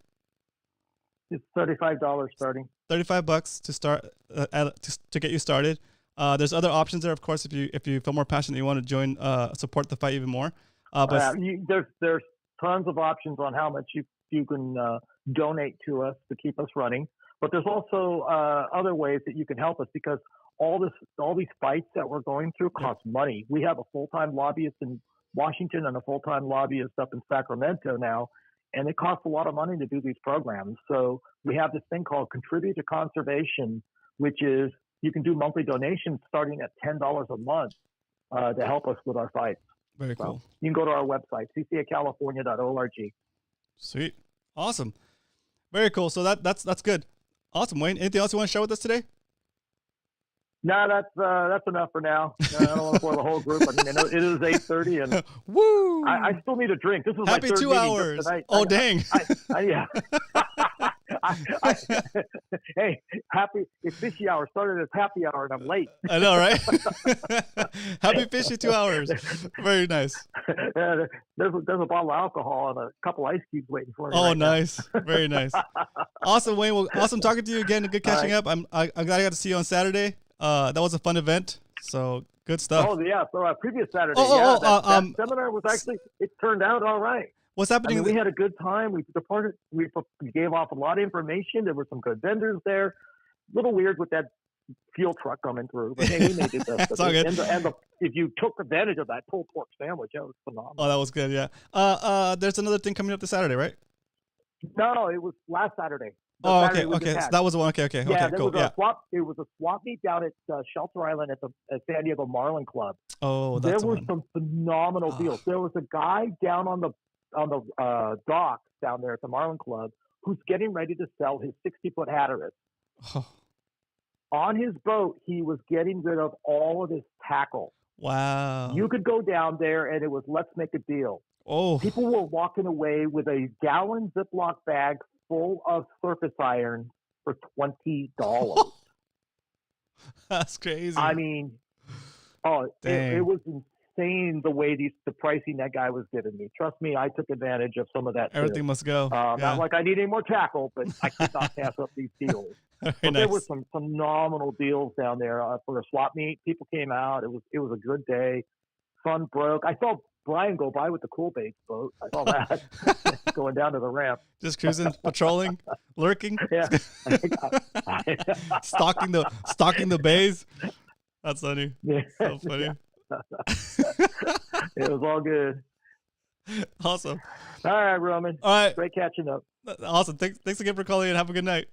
It's $35 starting. $35 to start to get you started. There's other options there, of course, if you feel more passionate, you want to join, support the fight even more. But there's tons of options on how much you can donate to us to keep us running. But there's also other ways that you can help us, because all these fights that we're going through cost money. We have a full-time lobbyist in Washington and a full-time lobbyist up in Sacramento now, and it costs a lot of money to do these programs. So we have this thing called Contribute to Conservation, which is you can do monthly donations starting at $10 a month to help us with our fights. Very cool. You can go to our website, ccacalifornia.org. Sweet. Awesome. Very cool. So that's good. Awesome, Wayne. Anything else you want to share with us today? No, that's enough for now. I don't want to bore the whole group. I mean, it is 8:30, and woo! I still need a drink. This is happy my third 2 hours. Oh, dang! Yeah. Hey, happy! It's Fishy hour. Started as happy hour, and I'm late. I know, right? Happy Fishy 2 hours. Very nice. There's a bottle of alcohol and a couple ice cubes waiting for me. Oh, right, nice. Very nice. Awesome, Wayne. Well, awesome talking to you again. Good catching up. I'm glad I got to see you on Saturday. That was a fun event. So good stuff. Oh yeah. So previous Saturday. That seminar was actually, it turned out all right. What's happening? We had a good time. We departed. We gave off a lot of information. There were some good vendors there. A little weird with that fuel truck coming through, but hey, we made it. It's all good. If you took advantage of that pulled pork sandwich, that was phenomenal. Oh, that was good. Yeah. There's another thing coming up this Saturday, right? No, it was last Saturday. Oh, okay. So that was the one. Okay. Yeah, cool. It was a swap meet down at Shelter Island at the San Diego Marlin Club. Oh, that's there were some phenomenal deals. There was a guy down on the docks down there at the Marlin Club who's getting ready to sell his 60-foot Hatteras. Oh. On his boat, he was getting rid of all of his tackle. Wow. You could go down there and it was, let's make a deal. Oh. People were walking away with a gallon Ziploc bag full of surface iron for $20. That's crazy. I mean, it was insane the way the pricing that guy was giving me. Trust me, I took advantage of some of that. Everything must go. Not like I need any more tackle, but I could not pass up these deals. There were some phenomenal deals down there for a swap meet. People came out. It was a good day. Sun broke. I saw Brian go by with the Cool Baits boat. I saw that going down to the ramp. Just cruising, patrolling, lurking. Yeah. stalking the bays. That's funny. Yeah. So funny. It was all good. Awesome. All right, Roman. All right. Great catching up. Awesome. Thanks again for calling in. Have a good night.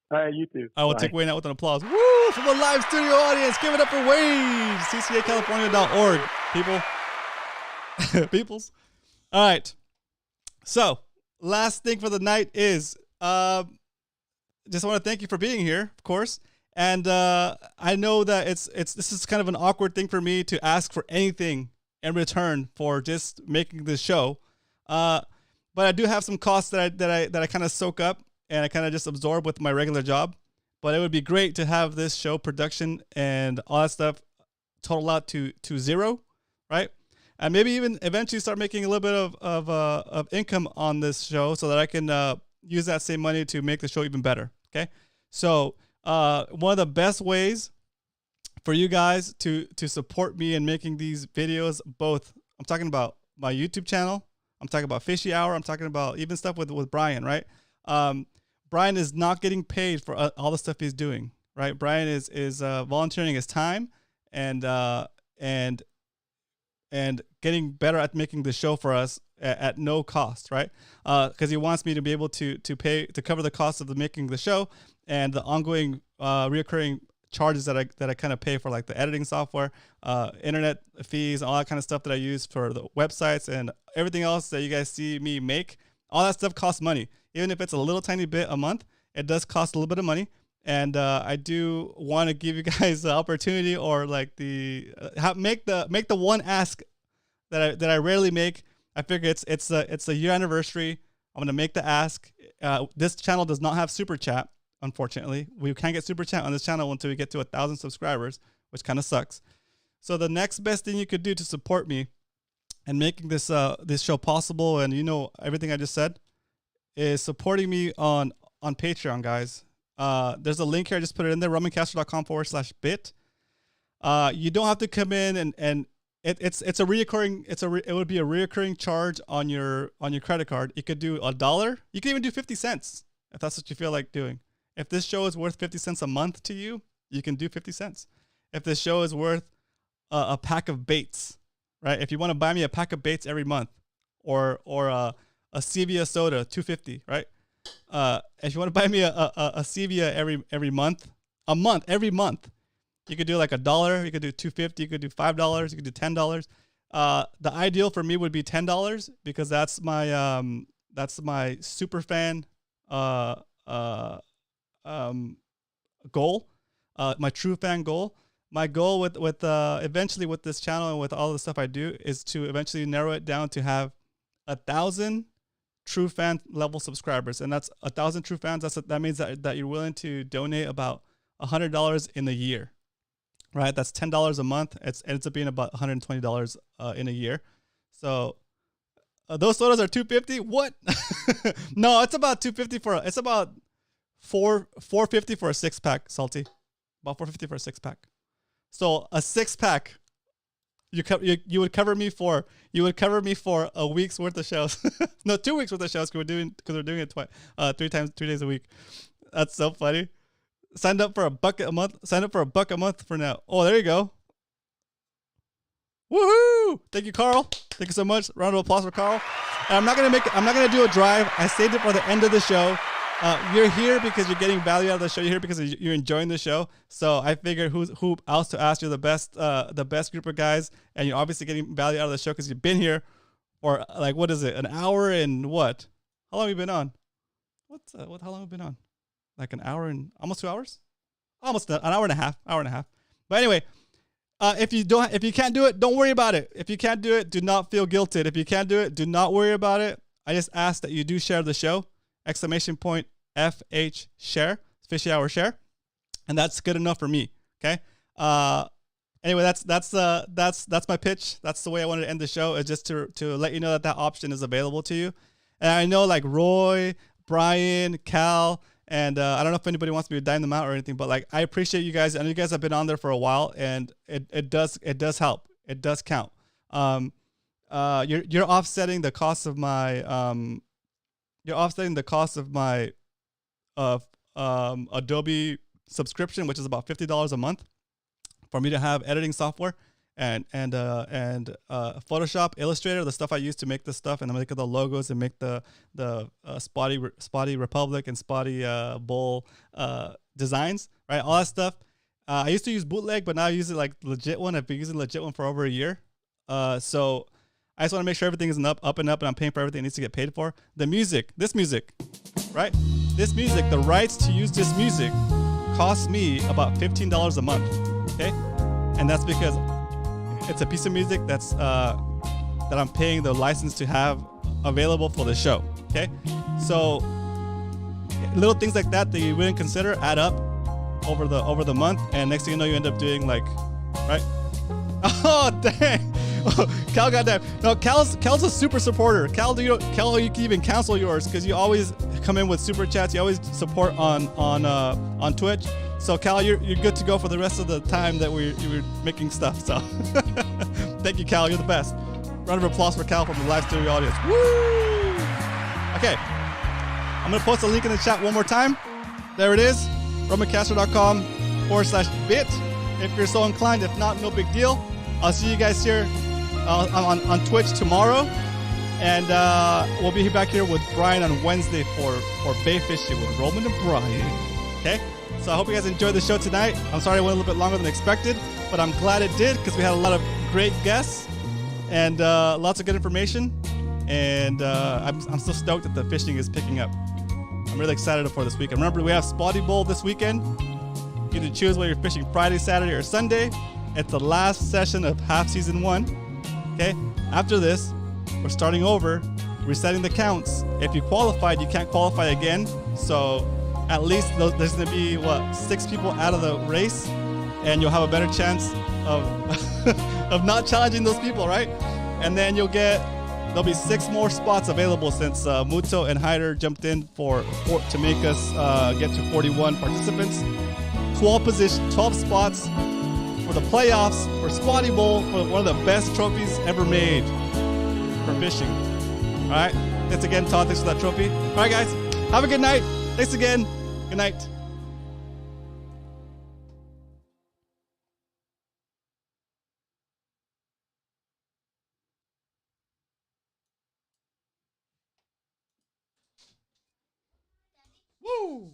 All right, you too. I will take Wayne out with an applause. Woo! From the live studio audience. Give it up for Wayne. CCACalifornia.org. Peoples. All right. So, last thing for the night is just want to thank you for being here, of course. And I know that this is kind of an awkward thing for me to ask for anything in return for just making this show. But I do have some costs that I kind of soak up and I kind of just absorb with my regular job. But it would be great to have this show production and all that stuff total out to zero, right? And maybe even eventually start making a little bit of income on this show so that I can use that same money to make the show even better. Okay. So one of the best ways for you guys to support me in making these videos, both I'm talking about my YouTube channel, I'm talking about Fishy Hour, I'm talking about even stuff with Brian, right? Brian is not getting paid for all the stuff he's doing, right? Brian is volunteering his time and getting better at making the show for us at no cost, right? Because he wants me to be able to cover the cost of making the show and the ongoing reoccurring charges that I kind of pay for, like the editing software, internet fees, all that kind of stuff that I use for the websites and everything else that you guys see me make. All that stuff costs money. Even if it's a little tiny bit a month, it does cost a little bit of money. And I do want to give you guys the opportunity, or like make the one ask that I rarely make. I figure it's a year anniversary. I'm gonna make the ask. This channel does not have super chat, unfortunately. We can't get super chat on this channel until we get to 1,000 subscribers, which kind of sucks. So the next best thing you could do to support me and making this this show possible, and everything I just said, is supporting me on Patreon, guys. There's a link here. I just put it in there, romancastro.com/bit. You don't have to come in and it's a reoccurring. It would be a reoccurring charge on your credit card. You could do $1. You can even do 50 cents if that's what you feel like doing. If this show is worth 50 cents a month to you, you can do 50 cents. If this show is worth a pack of baits, right? If you want to buy me a pack of baits every month, or a Stevia soda, $2.50, right? If you want to buy me a Stevia every month, every month, you could do like $1. You could do $2.50. You could do $5. You could do $10. The ideal for me would be $10 because that's my super fan goal, my true fan goal. My goal with eventually with this channel and with all the stuff I do is to eventually narrow it down to have 1,000 true fan level subscribers, and that's 1,000 true fans. That means that you're willing to donate about $100 in a year, right? That's $10 a month. It ends up being about $120 in a year. So those sodas are $2.50. What? No, it's about $2.50 it's about $4.50 for a 6-pack, Salty. About $4.50 for a 6-pack. So a 6-pack, you would cover me for a week's worth of shows. No, 2 weeks worth of shows because we're doing it 3 days a week. That's so funny. Sign up for $1 a month. Sign up for $1 a month for now. Oh, there you go. Woohoo! Thank you, Carl. Thank you so much. Round of applause for Carl. And I'm not gonna do a drive. I saved it for the end of the show. You're here because you're getting value out of the show. You're here because you're enjoying the show. So I figured who else to ask. You're the best group of guys, and you're obviously getting value out of the show because you've been here for like, what is it, an hour and what? How long have you been on? How long have you been on? Like an hour and almost 2 hours? Almost an hour and a half. But anyway, if you can't do it, don't worry about it. If you can't do it, do not feel guilted. If you can't do it, do not worry about it. I just ask that you do share the show. !FH share, Fishy Hour share, and that's good enough for me. Okay. Anyway, that's my pitch. That's the way I wanted to end the show, is just to let you know that option is available to you. And I know like Roy, Brian, Cal, and I don't know if anybody wants me to dime them out or anything, but like I appreciate you guys. I know you guys have been on there for a while, and it does help. It does count. You're offsetting the cost of my Adobe subscription, which is about $50 a month, for me to have editing software and Photoshop, Illustrator, the stuff I use to make this stuff, and make the logos and make the Spotty Republic and Spotty Bull designs, right? All that stuff. I used to use Bootleg, but now I use it like legit one. I've been using legit one for over a year. So I just want to make sure everything is up and I'm paying for everything it needs to get paid for. This music, right? This music, the rights to use this music costs me about $15 a month, okay? And that's because it's a piece of music that I'm paying the license to have available for the show, okay? So little things like that you wouldn't consider add up over the month, and next thing you know, you end up doing like, right? Oh, dang. Cal got that. No, Cal's a super supporter. Cal, you can even cancel yours because you always come in with super chats. You always support on Twitch. So Cal, you're good to go for the rest of the time that you were making stuff. So thank you, Cal. You're the best. Round of applause for Cal from the live studio audience. Woo! Okay, I'm gonna post a link in the chat one more time. There it is. romancastro.com/bit. If you're so inclined. If not, no big deal. I'll see you guys here on Twitch tomorrow, and we'll be back here with Brian on Wednesday for Bay Fishing with Roman and Brian. Okay, so I hope you guys enjoyed the show tonight. I'm sorry it went a little bit longer than expected, but I'm glad it did because we had a lot of great guests and lots of good information, and I'm so stoked that the fishing is picking up. I'm really excited for this weekend. Remember, we have Spotty Bowl this weekend. You can choose whether you're fishing Friday, Saturday, or Sunday. It's the last session of half season 1. Okay, after this, we're starting over, resetting the counts. If you qualified, you can't qualify again. So at least there's going to be 6 people out of the race, and you'll have a better chance of of not challenging those people, right? And then there'll be 6 more spots available since Muto and Hyder jumped in to make us get to 41 participants. 12 spots for the playoffs for Spotty Bowl, for one of the best trophies ever made for fishing. All right. Thanks again, Todd. Thanks for that trophy. All right, guys. Have a good night. Thanks again. Good night. Woo!